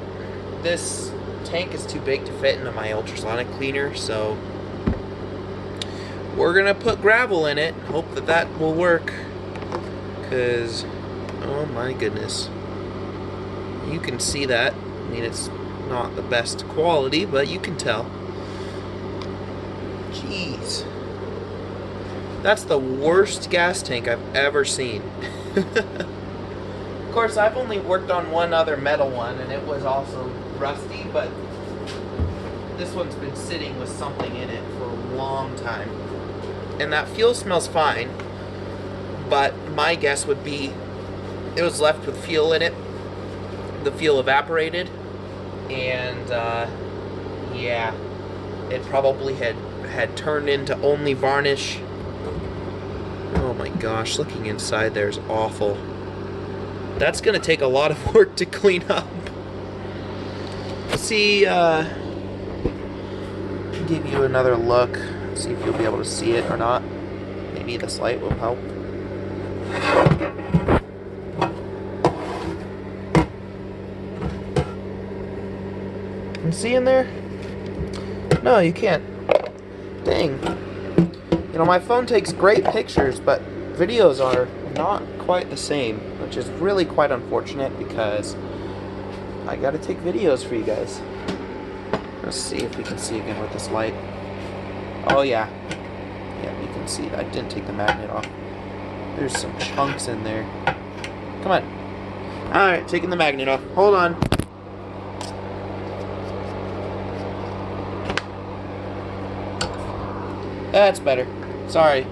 This tank is too big to fit into my ultrasonic cleaner, so we're gonna put gravel in it. Hope that that will work. Because, oh my goodness. You can see that. I mean, it's not the best quality, but you can tell. Jeez. That's the worst gas tank I've ever seen. Of course, I've only worked on one other metal one, and it was also rusty, but this one's been sitting with something in it for a long time. And that fuel smells fine, but my guess would be it was left with fuel in it. The fuel evaporated, and yeah, it probably had had turned into only varnish. Oh my gosh, looking inside there is awful. That's gonna take a lot of work to clean up. See, give you another look, see if you'll be able to see it or not. Maybe this light will help. Can you see in there? No, you can't. Dang. You know, my phone takes great pictures, but videos are not quite the same, which is really quite unfortunate because I gotta take videos for you guys. Let's see if we can see again with this light. Oh yeah. Yeah, you can see. I didn't take the magnet off. There's some chunks in there. Come on. Alright, taking the magnet off. Hold on. That's better. Sorry.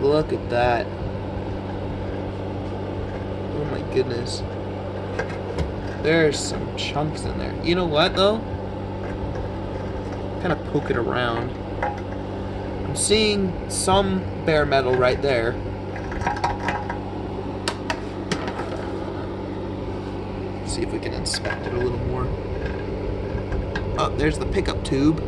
Look at that. Oh my goodness. There's some chunks in there. You know what though? Kind of poke it around. I'm seeing some bare metal right there. Let's see if we can inspect it a little more. Oh, there's the pickup tube.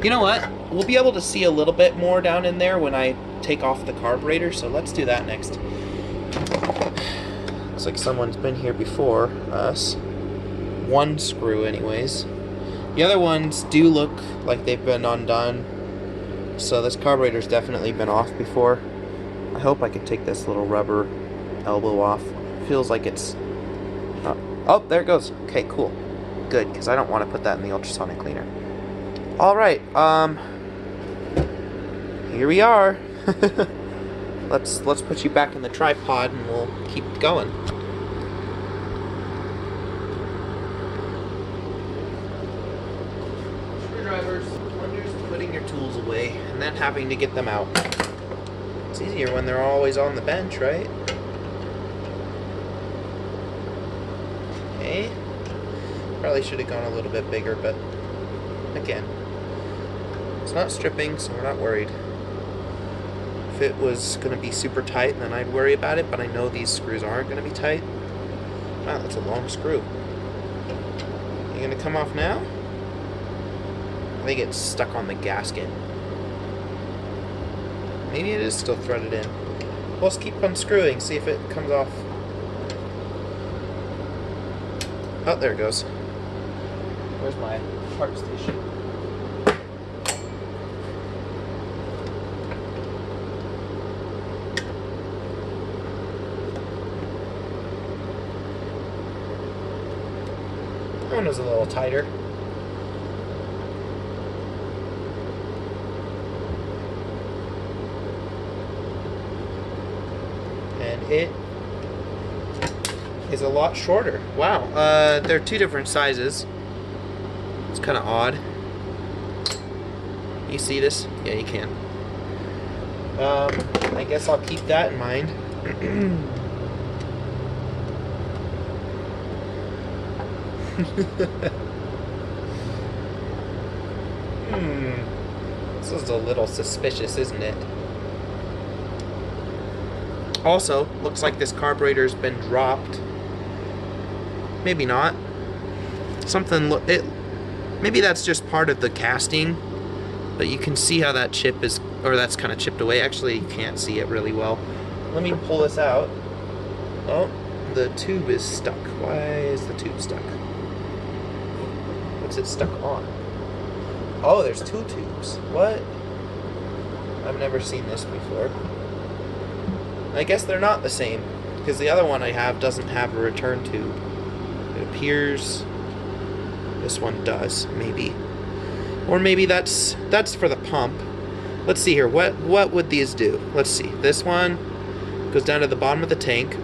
You know what? We'll be able to see a little bit more down in there when I take off the carburetor, so let's do that next. Looks like someone's been here before us. One screw anyways. The other ones do look like they've been undone, so this carburetor's definitely been off before. I hope I can take this little rubber elbow off. Feels like it's... Oh, there it goes. Okay, cool. Good, because I don't want to put that in the ultrasonic cleaner. Alright, here we are. Let's put you back in the tripod and we'll keep going. Screwdrivers, wonders putting your tools away and then having to get them out. It's easier when they're always on the bench, right? Okay. Probably should have gone a little bit bigger, but again, it's not stripping, so we're not worried. If it was going to be super tight, then I'd worry about it, but I know these screws aren't going to be tight. Wow, that's a long screw. You going to come off now? I think it's stuck on the gasket. Maybe it is still threaded in. Well, let's keep unscrewing, see if it comes off. Oh, there it goes. Where's my part station? That one was a little tighter. And it is a lot shorter. Wow. They're two different sizes. It's kind of odd. You see this? Yeah, you can. I guess I'll keep that in mind. This is a little suspicious, isn't it? Also, looks like this carburetor's been dropped. Maybe not. Maybe that's just part of the casting, but you can see how that chip is, or that's kind of chipped away. Actually, you can't see it really well. Let me pull this out. Oh, the tube is stuck. Why is the tube stuck? What's it stuck on? Oh, there's two tubes. What? I've never seen this before. I guess they're not the same, because the other one I have doesn't have a return tube. It appears this one does, maybe. Or maybe that's for the pump. Let's see here. What would these do? Let's see. This one goes down to the bottom of the tank.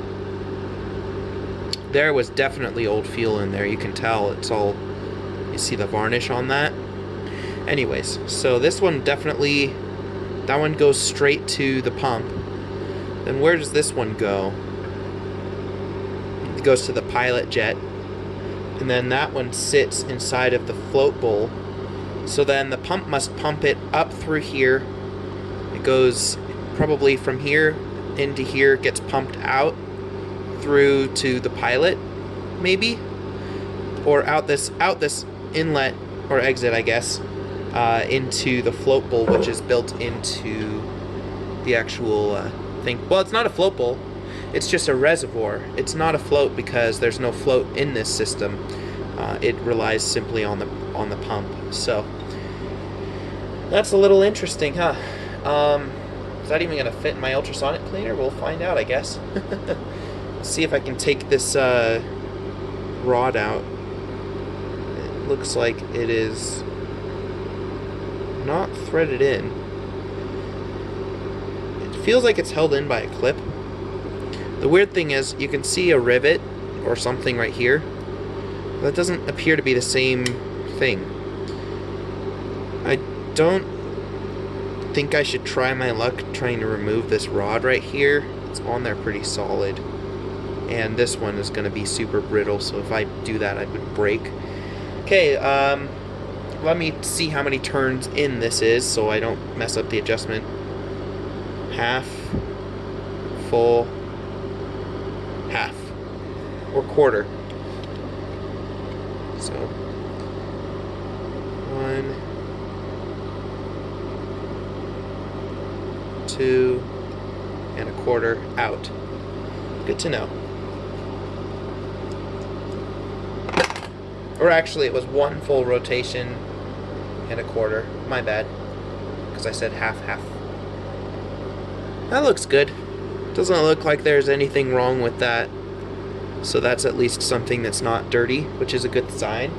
There was definitely old fuel in there. You can tell it's all... You see the varnish on that? Anyways, so this one definitely... That one goes straight to the pump. Then where does this one go? It goes to the pilot jet. And then that one sits inside of the float bowl. So then the pump must pump it up through here. It goes probably from here into here, gets pumped out through to the pilot, maybe, or out this inlet or exit, I guess, into the float bowl, which is built into the actual thing. Well, it's not a float bowl. It's just a reservoir. It's not a float because there's no float in this system. It relies simply on the pump. So that's a little interesting, huh? Is that even gonna fit in my ultrasonic cleaner? We'll find out, I guess. Let's see if I can take this rod out. It looks like it is not threaded in. It feels like it's held in by a clip. The weird thing is, you can see a rivet or something right here. That doesn't appear to be the same thing. I don't think I should try my luck trying to remove this rod right here. It's on there pretty solid. And this one is going to be super brittle, so if I do that, I would break. Okay, let me see how many turns in this is so I don't mess up the adjustment. Half, full, half, or quarter. So, 1, 2, and a quarter out. Good to know. Or actually, it was 1 full rotation and a quarter. My bad. Because I said half. That looks good. Doesn't look like there's anything wrong with that. So that's at least something that's not dirty, which is a good sign.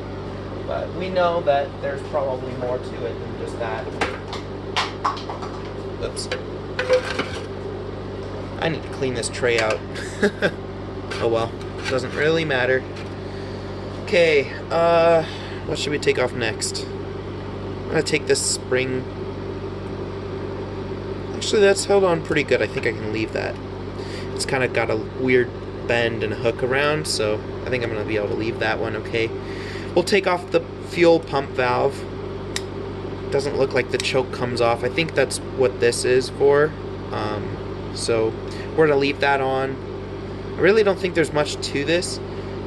But we know that there's probably more to it than just that. Oops. I need to clean this tray out. Oh well, doesn't really matter. Okay, what should we take off next? I'm gonna take this spring. Actually, that's held on pretty good. I think I can leave that. It's kind of got a weird bend and a hook around, so I think I'm gonna be able to leave that one okay. We'll take off the fuel pump valve. Doesn't look like the choke comes off. I think that's what this is for. So we're gonna leave that on. I really don't think there's much to this.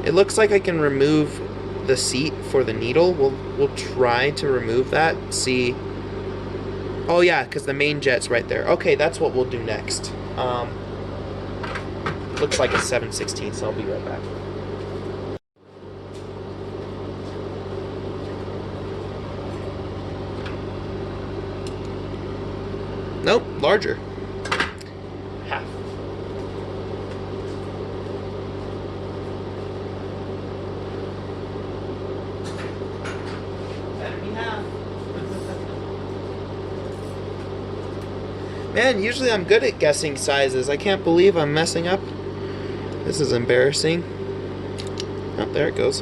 It looks like I can remove the seat for the needle. We'll try to remove that. See. Oh yeah, because the main jet's right there. Okay, that's what we'll do next. Looks like it's 7/16, so I'll be right back. Nope, larger. Half. Better be half. Man, usually I'm good at guessing sizes. I can't believe I'm messing up. This is embarrassing. Oh, there it goes.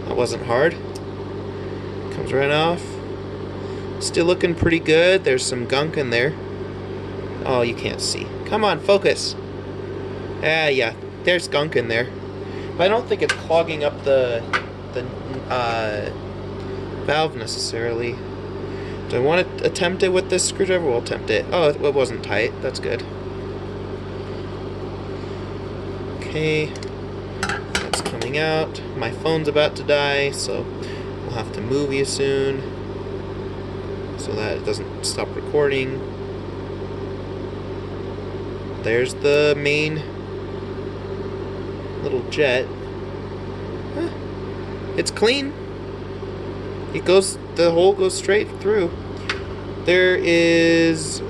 That wasn't hard. Comes right off. Still looking pretty good. There's some gunk in there. Oh, you can't see. Come on, focus. Yeah, there's gunk in there. But I don't think it's clogging up the valve necessarily. Do I want to attempt it with this screwdriver? We'll attempt it. Oh, it wasn't tight. That's good. Okay. That's coming out. My phone's about to die, so we'll have to move you soon so that it doesn't stop recording. There's the main little jet. Huh. It's clean. The hole goes straight through. There is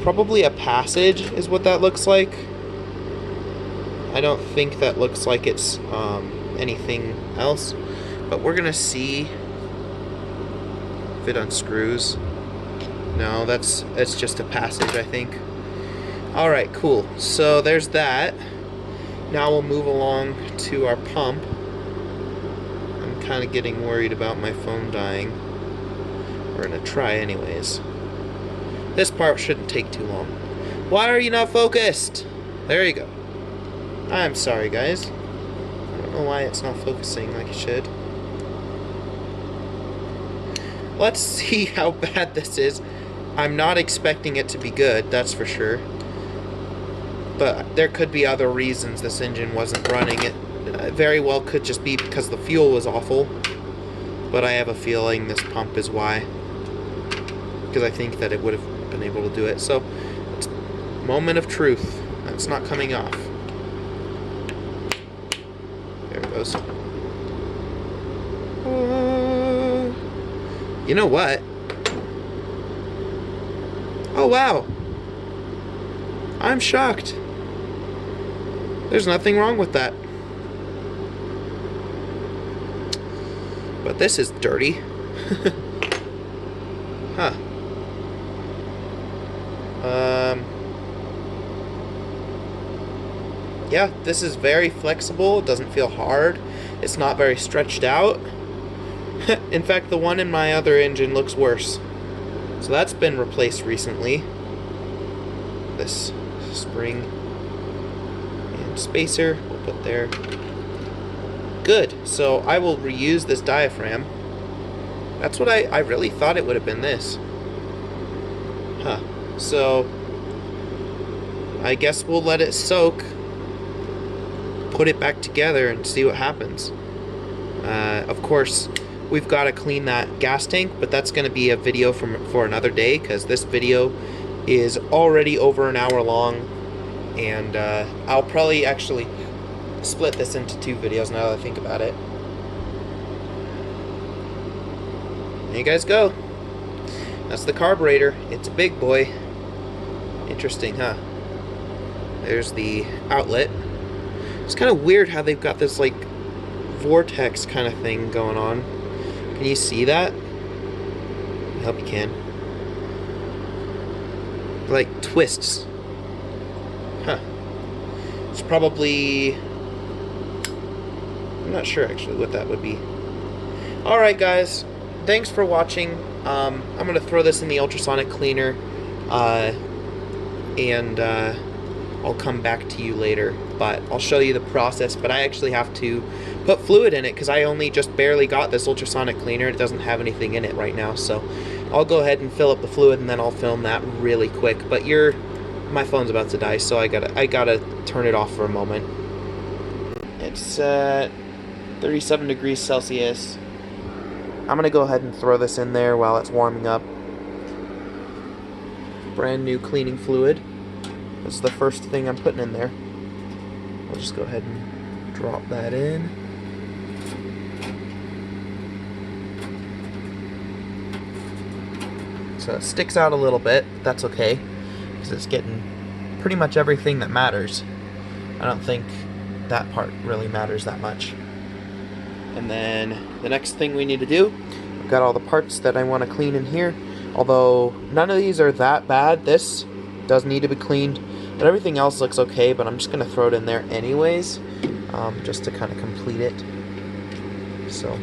probably a passage is what that looks like. I don't think that looks like it's anything else, but we're gonna see if it unscrews. No, it's just a passage, I think. Alright, cool. So there's that. Now we'll move along to our pump. I'm kind of getting worried about my phone dying. We're going to try anyways. This part shouldn't take too long. Why are you not focused? There you go. I'm sorry, guys. I don't know why it's not focusing like it should. let's see how bad this is. I'm not expecting it to be good, that's for sure. But there could be other reasons this engine wasn't running. It very well could just be because the fuel was awful. But I have a feeling this pump is why. Because I think that it would have been able to do it. So, it's moment of truth. That's not coming off. There it goes. You know what? Oh wow. I'm shocked. There's nothing wrong with that. But this is dirty. Huh. Yeah, this is very flexible. It doesn't feel hard. It's not very stretched out. In fact, the one in my other engine looks worse. So that's been replaced recently. This spring and spacer we'll put there. Good. So I will reuse this diaphragm. That's what I really thought it would have been this. Huh. So I guess we'll let it soak. Put it back together and see what happens. Of course, we've got to clean that gas tank, but that's going to be a video for another day, because this video is already over an hour long, and I'll probably actually split this into 2 videos now that I think about it. There you guys go. That's the carburetor. It's a big boy. Interesting, huh? There's the outlet. It's kind of weird how they've got this like vortex kind of thing going on. Can you see that? I hope you can. Like twists. Huh. It's probably... I'm not sure actually what that would be. Alright guys, thanks for watching. I'm going to throw this in the ultrasonic cleaner. And I'll come back to you later, but I'll show you the process. But I actually have to put fluid in it because I only just barely got this ultrasonic cleaner. It doesn't have anything in it right now, so I'll go ahead and fill up the fluid and then I'll film that really quick. But my phone's about to die, so I gotta turn it off for a moment. It's 37 degrees Celsius. I'm gonna go ahead and throw this in there while it's warming up. Brand new cleaning fluid. That's the first thing I'm putting in there. I'll just go ahead and drop that in. So it sticks out a little bit. That's okay, because it's getting pretty much everything that matters. I don't think that part really matters that much. And then the next thing we need to do, I've got all the parts that I want to clean in here. Although none of these are that bad. This does need to be cleaned, but everything else looks okay. But I'm just going to throw it in there anyways, just to kind of complete it. So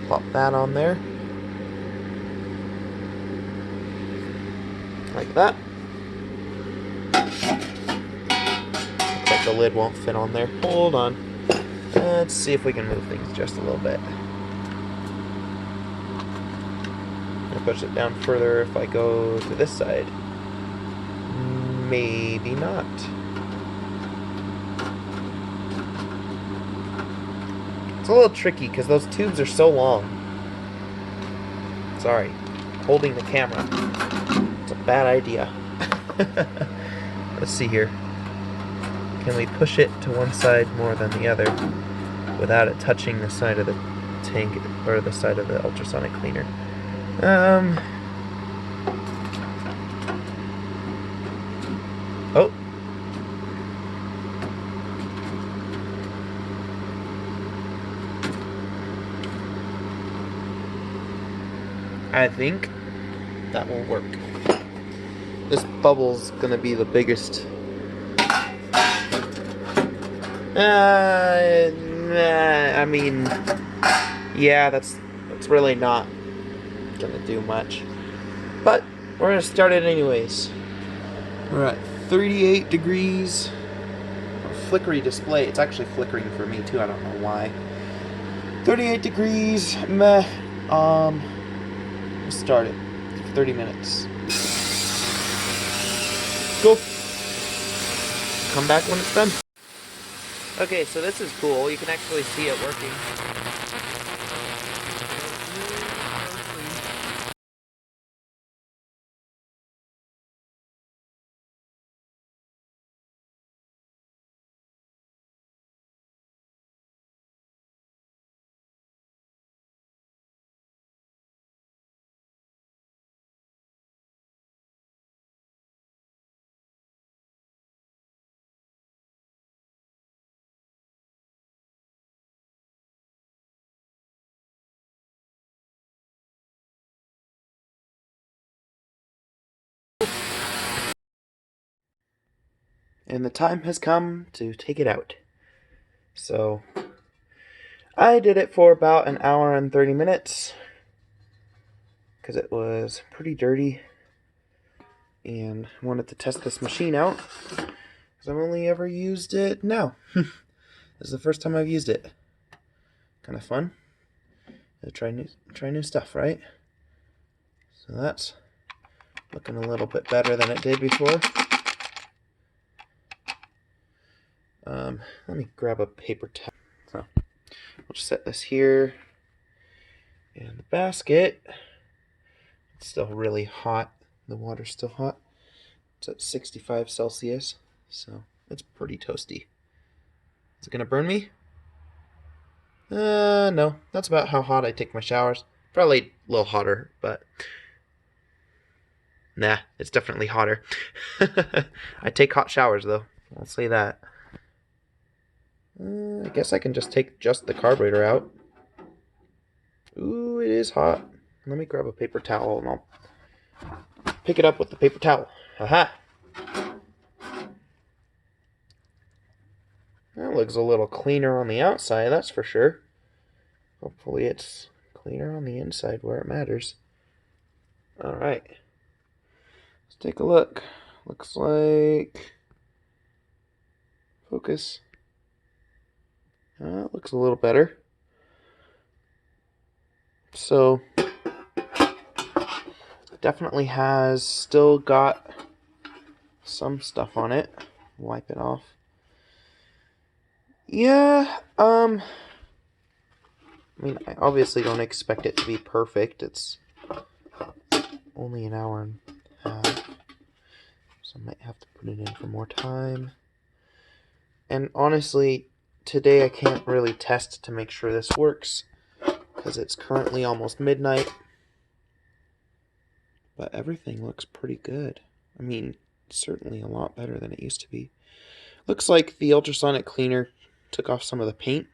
pop that on there. Like that. Looks like the lid won't fit on there. Hold on. Let's see if we can move things just a little bit. I'll push it down further if I go to this side. Maybe not. It's a little tricky because those tubes are so long. Sorry, holding the camera. It's a bad idea. Let's see here. Can we push it to one side more than the other without it touching the side of the tank or the side of the ultrasonic cleaner? Oh. I think that will work. This bubble's gonna be the biggest. I mean, yeah, that's really not gonna do much. But we're gonna start it anyways. We're at 38 degrees. Flickery display. It's actually flickering for me too. I don't know why. 38 degrees. Meh. Let's start it. 30 minutes. Cool. Come back when it's done. Okay, so this is cool. You can actually see it working. And the time has come to take it out. So, I did it for about an hour and 30 minutes because it was pretty dirty and wanted to test this machine out because I've only ever used it now. This is the first time I've used it. Kind of fun. Try new stuff, right? So that's looking a little bit better than it did before. Let me grab a paper towel. So we'll just set this here in the basket. It's still really hot. The water's still hot. It's at 65 Celsius, so it's pretty toasty. Is it gonna burn me? No. That's about how hot I take my showers. Probably a little hotter, but nah, it's definitely hotter. I take hot showers though. I'll say that. I guess I can just take just the carburetor out. Ooh, it is hot. Let me grab a paper towel and I'll pick it up with the paper towel. Aha! That looks a little cleaner on the outside, that's for sure. Hopefully it's cleaner on the inside where it matters. Alright. Let's take a look. Looks like... Focus. It looks a little better. So, definitely has still got some stuff on it. Wipe it off. Yeah, I mean, I obviously don't expect it to be perfect. It's only an hour and a half, so I might have to put it in for more time. And honestly, today I can't really test to make sure this works, because it's currently almost midnight. But everything looks pretty good. I mean, certainly a lot better than it used to be. Looks like the ultrasonic cleaner took off some of the paint,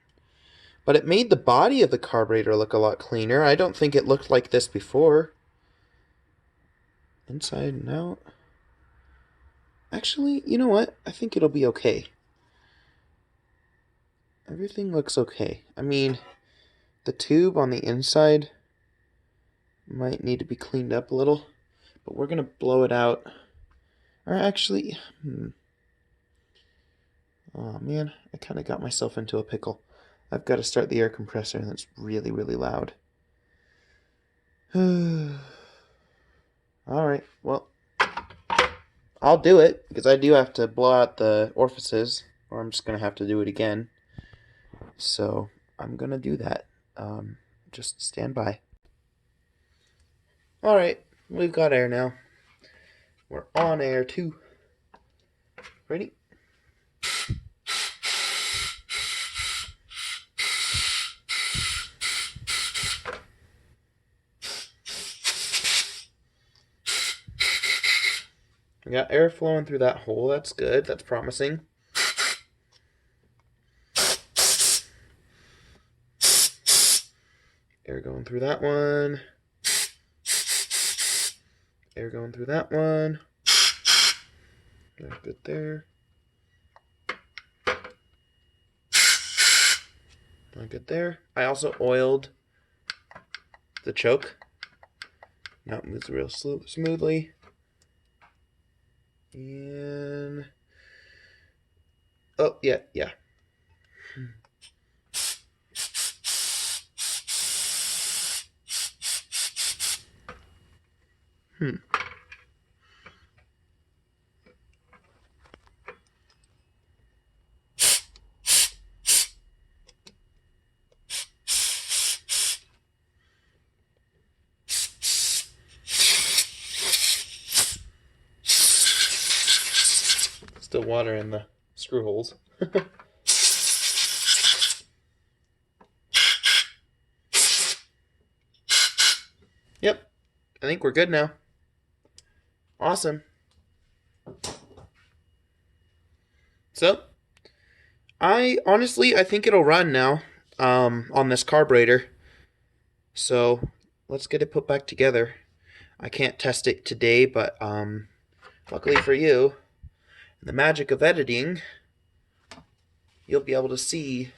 but it made the body of the carburetor look a lot cleaner. I don't think it looked like this before. Inside and out. Actually, you know what? I think it'll be okay. Everything looks okay. I mean, the tube on the inside might need to be cleaned up a little, but we're going to blow it out. Or actually, oh man, I kind of got myself into a pickle. I've got to start the air compressor, and it's really, really loud. Alright, well, I'll do it, because I do have to blow out the orifices, or I'm just going to have to do it again. So, I'm going to do that. Just stand by. Alright, we've got air now. We're on air too. Ready? We got air flowing through that hole. That's good. That's promising. Air going through that one. Air going through that one. Good there. Not good there. I also oiled the choke. Now it moves real smoothly. And... oh, yeah. Still water in the screw holes. Yep, I think we're good now. Awesome. So, I think it'll run now on this carburetor. So, let's get it put back together. I can't test it today, but luckily for you, the magic of editing, you'll be able to see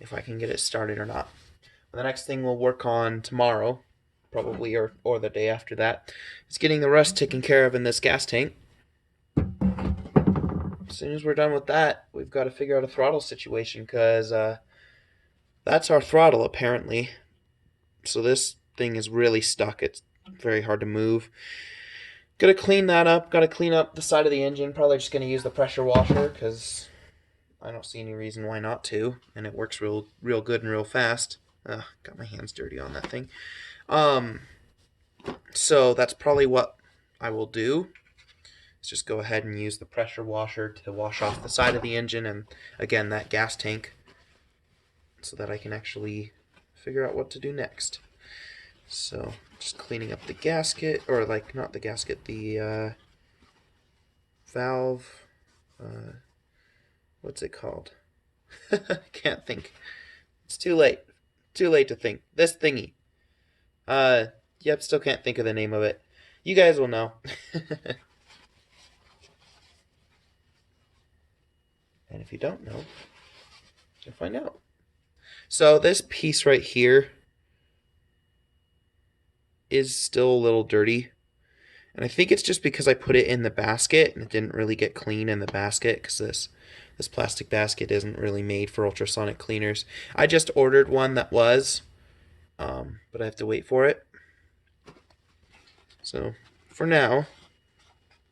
if I can get it started or not. The next thing we'll work on tomorrow, probably, or the day after that, is getting the rust taken care of in this gas tank. As soon as we're done with that, we've got to figure out a throttle situation, because that's our throttle, apparently. So this thing is really stuck. It's very hard to move. Gotta clean that up. Gotta clean up the side of the engine. Probably just gonna use the pressure washer, because I don't see any reason why not to. And it works real good and real fast. Got my hands dirty on that thing. So that's probably what I will do. Let's just go ahead and use the pressure washer to wash off the side of the engine and, again, that gas tank, so that I can actually figure out what to do next. So just cleaning up the gasket, or like not the gasket, the valve. What's it called? Can't think. It's too late. Too late to think. This thingy. Yep, still can't think of the name of it. You guys will know. And if you don't know, you'll find out. So this piece right here is still a little dirty. And I think it's just because I put it in the basket and it didn't really get clean in the basket, because this plastic basket isn't really made for ultrasonic cleaners. I just ordered one that was, but I have to wait for it. So for now,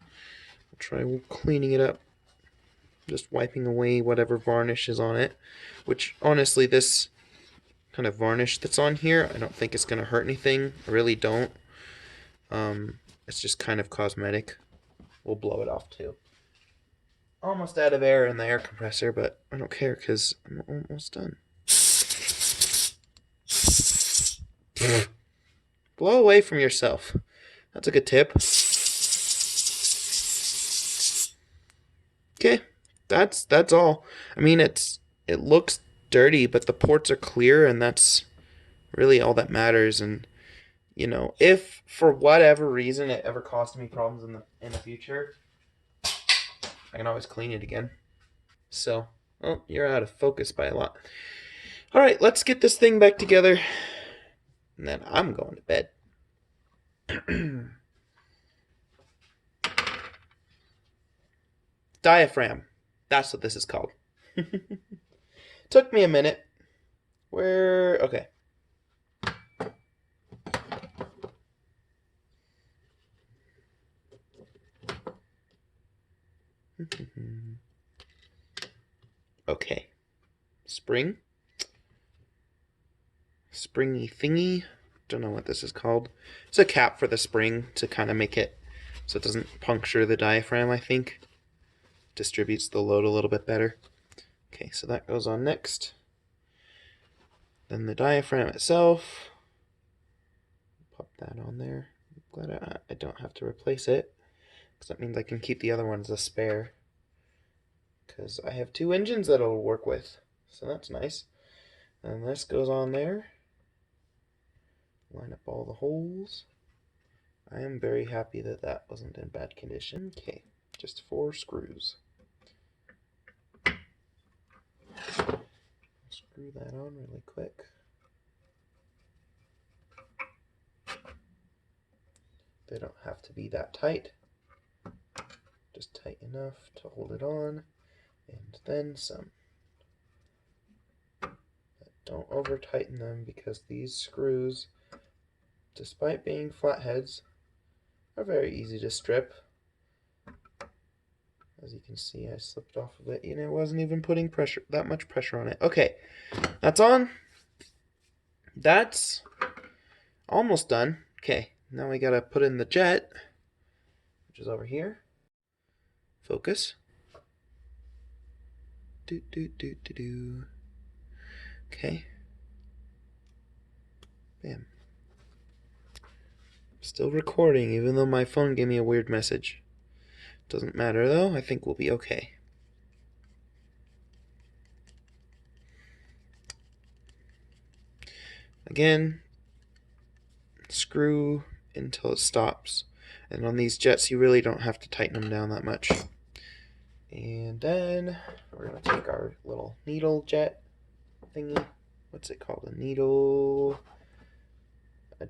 I'll try cleaning it up, just wiping away whatever varnish is on it, which honestly, this kind of varnish that's on here, I don't think it's going to hurt anything. I really don't. It's just kind of cosmetic. We'll blow it off too. Almost out of air in the air compressor, but I don't care because I'm almost done. Blow away from yourself. That's a good tip. Okay, that's all. I mean, it looks dirty, but the ports are clear, and that's really all that matters. And you know, if for whatever reason it ever caused me problems in the future, I can always clean it again. So, oh, you're out of focus by a lot. All right, let's get this thing back together, and then I'm going to bed. Diaphragm. That's what this is called. Took me a minute. Okay. Okay. Spring. Springy thingy. Don't know what this is called. It's a cap for the spring to kind of make it so it doesn't puncture the diaphragm, I think. Distributes the load a little bit better. Okay, so that goes on next. Then the diaphragm itself. Pop that on there. I'm glad I don't have to replace it, because that means I can keep the other ones as spare, because I have two engines that it'll work with, so that's nice. And this goes on there. Line up all the holes. I am very happy that that wasn't in bad condition. Okay, just 4 screws. Screw that on really quick. They don't have to be that tight. Just tight enough to hold it on, and then some. Don't over tighten them, because these screws, despite being flatheads, are very easy to strip. As you can see, I slipped off of it, and it wasn't even putting that much pressure on it. Okay, that's on. That's almost done. Okay, now we gotta put in the jet, which is over here. Focus. Do do do do do. Okay. Bam. Still recording, even though my phone gave me a weird message. Doesn't matter though, I think we'll be okay. Again, screw until it stops. And on these jets, you really don't have to tighten them down that much. And then we're going to take our little needle jet thingy. What's it called? A needle... I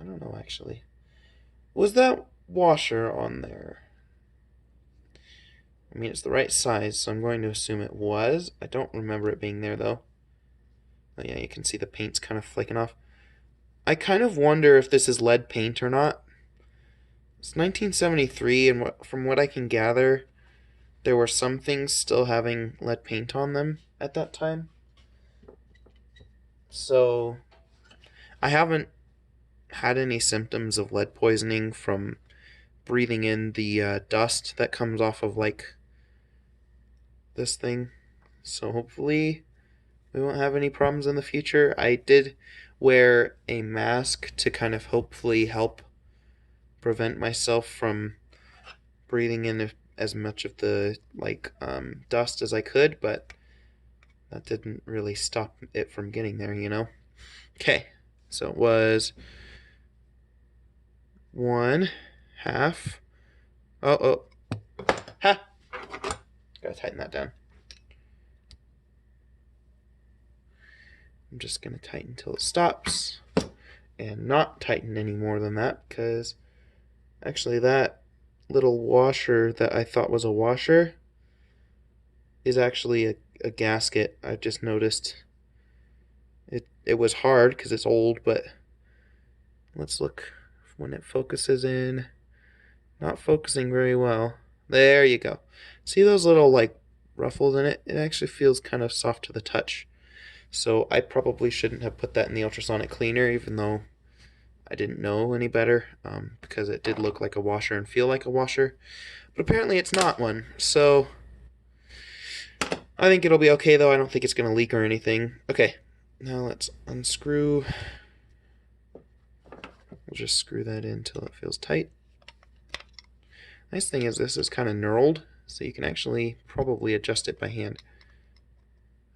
don't know actually. Was that washer on there? I mean, it's the right size, so I'm going to assume it was. I don't remember it being there, though. Oh, yeah, you can see the paint's kind of flaking off. I kind of wonder if this is lead paint or not. It's 1973, and from what I can gather, there were some things still having lead paint on them at that time. So, I haven't had any symptoms of lead poisoning from breathing in the dust that comes off of, like, this thing. So hopefully we won't have any problems in the future. I did wear a mask to kind of hopefully help prevent myself from breathing in as much of the dust as I could, but that didn't really stop it from getting there, you know. Okay, so it was 1/2. Oh, ha! Gotta tighten that down. I'm just gonna tighten until it stops, and not tighten any more than that, because actually that little washer that I thought was a washer is actually a gasket. I just noticed it was hard because it's old, but let's look when it focuses in. Not focusing very well. There you go. See those little ruffles in it? It actually feels kind of soft to the touch. So I probably shouldn't have put that in the ultrasonic cleaner, even though I didn't know any better, because it did look like a washer and feel like a washer. But apparently it's not one. So I think it'll be okay, though. I don't think it's going to leak or anything. Okay, now let's unscrew. We'll just screw that in until it feels tight. Nice thing is this is kind of knurled, so you can actually probably adjust it by hand.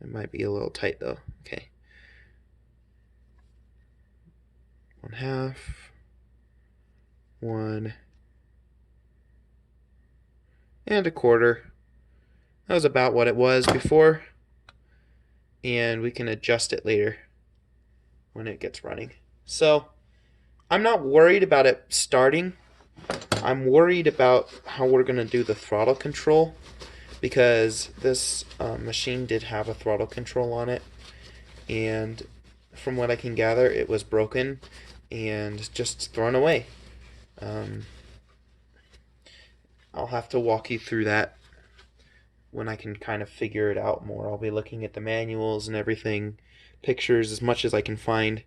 It might be a little tight though. Okay. 1/2. 1. And 1/4. That was about what it was before. And we can adjust it later when it gets running. So, I'm not worried about it starting. I'm worried about how we're going to do the throttle control, because this machine did have a throttle control on it, and from what I can gather, it was broken and just thrown away. I'll have to walk you through that when I can kind of figure it out more. I'll be looking at the manuals and everything, pictures, as much as I can find.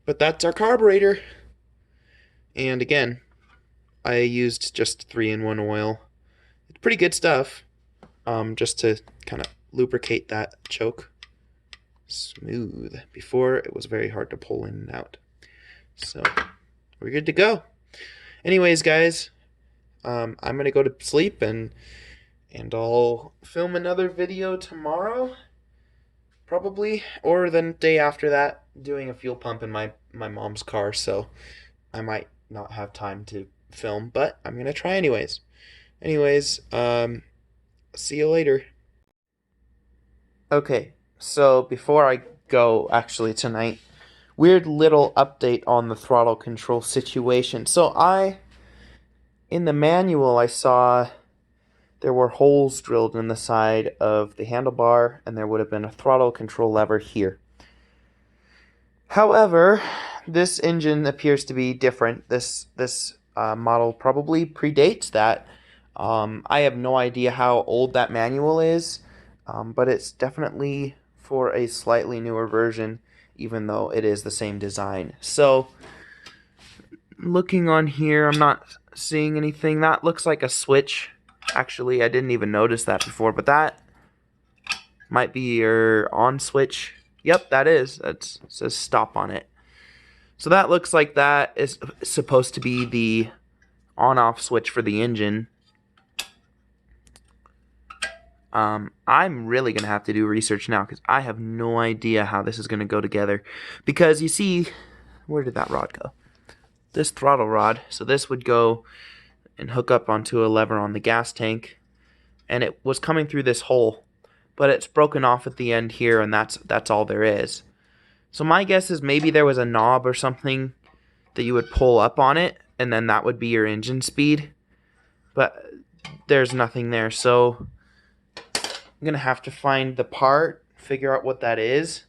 But that's our carburetor. And again, I used just 3-in-1 oil. It's pretty good stuff, just to kind of lubricate that choke smooth. Before, it was very hard to pull in and out. So, we're good to go. Anyways, guys, I'm going to go to sleep, and I'll film another video tomorrow, probably, or the day after that, doing a fuel pump in my mom's car, so I might not have time to film, but I'm going to try anyways. Anyways, see you later. Okay, so before I go, actually, tonight, weird little update on the throttle control situation. So in the manual, I saw there were holes drilled in the side of the handlebar, and there would have been a throttle control lever here. However, this engine appears to be different. This model probably predates that. I have no idea how old that manual is, but it's definitely for a slightly newer version, even though it is the same design. So, looking on here, I'm not seeing anything. That looks like a switch. Actually, I didn't even notice that before, but that might be your on switch. Yep, that is. It says stop on it. So that looks like that is supposed to be the on-off switch for the engine. I'm really going to have to do research now because I have no idea how this is going to go together. Because you see, where did that rod go? This throttle rod. So this would go and hook up onto a lever on the gas tank. And it was coming through this hole. But it's broken off at the end here, and that's all there is. So my guess is maybe there was a knob or something that you would pull up on it, and then that would be your engine speed. But there's nothing there, so I'm going to have to find the part, figure out what that is.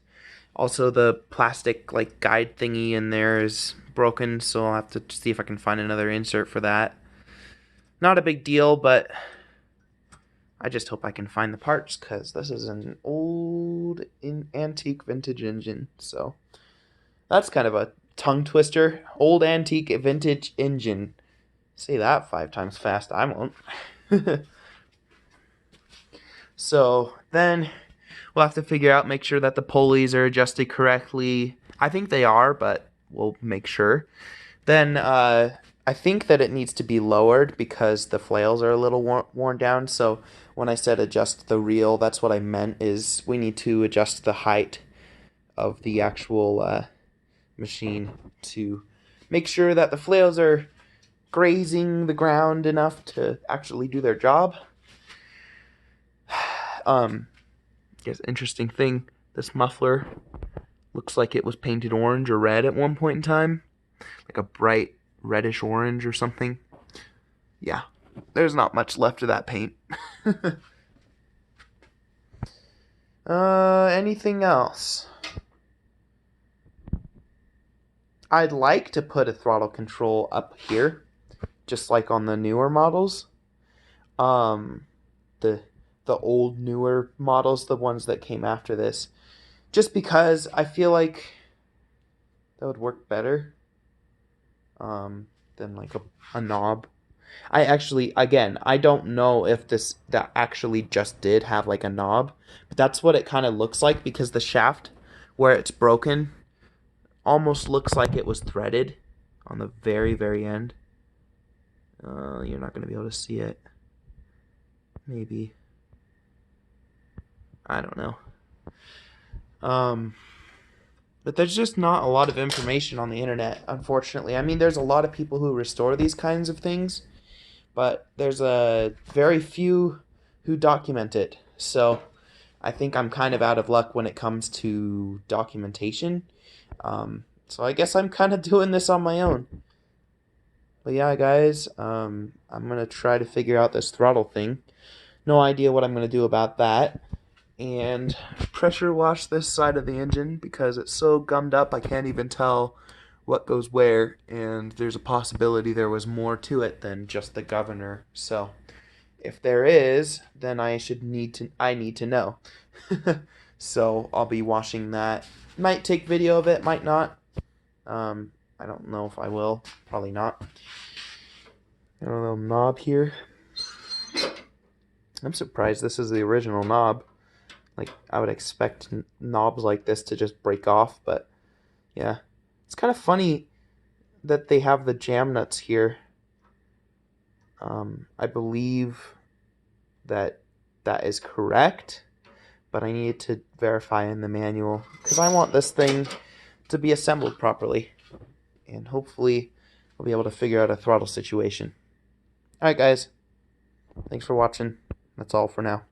Also, the plastic like guide thingy in there is broken, so I'll have to see if I can find another insert for that. Not a big deal, but I just hope I can find the parts, because this is an old antique vintage engine. So that's kind of a tongue twister. Old antique vintage engine. Say that 5 times fast. I won't. So then we'll have to figure out, make sure that the pulleys are adjusted correctly. I think they are, but we'll make sure. Then I think that it needs to be lowered because the flails are a little worn down. So when I said adjust the reel, that's what I meant, is we need to adjust the height of the actual machine to make sure that the flails are grazing the ground enough to actually do their job. Guess interesting thing, this muffler looks like it was painted orange or red at one point in time, like a bright reddish orange or something. Yeah, there's not much left of that paint. Anything else? I'd like to put a throttle control up here, just like on the newer models. The old newer models, the ones that came after this, just because I feel like that would work better than like a knob. I actually, again, I don't know if that actually just did have like a knob, but that's what it kind of looks like, because the shaft where it's broken almost looks like it was threaded on the very, very end. You're not going to be able to see it. Maybe. I don't know. But there's just not a lot of information on the internet, unfortunately. I mean, there's a lot of people who restore these kinds of things, but there's a very few who document it. So I think I'm kind of out of luck when it comes to documentation. So I guess I'm kind of doing this on my own. But yeah, guys, I'm going to try to figure out this throttle thing. No idea what I'm going to do about that. And pressure wash this side of the engine because it's so gummed up I can't even tell what goes where, and there's a possibility there was more to it than just the governor. So if there is, then I need to know. So I'll be washing that. Might take video of it, might not. I don't know if I will. Probably not. Got a little knob here. I'm surprised this is the original knob. Like, I would expect knobs like this to just break off, but yeah. It's kind of funny that they have the jam nuts here. I believe that is correct, but I need to verify in the manual because I want this thing to be assembled properly, and hopefully I'll be able to figure out a throttle situation. Alright guys, thanks for watching. That's all for now.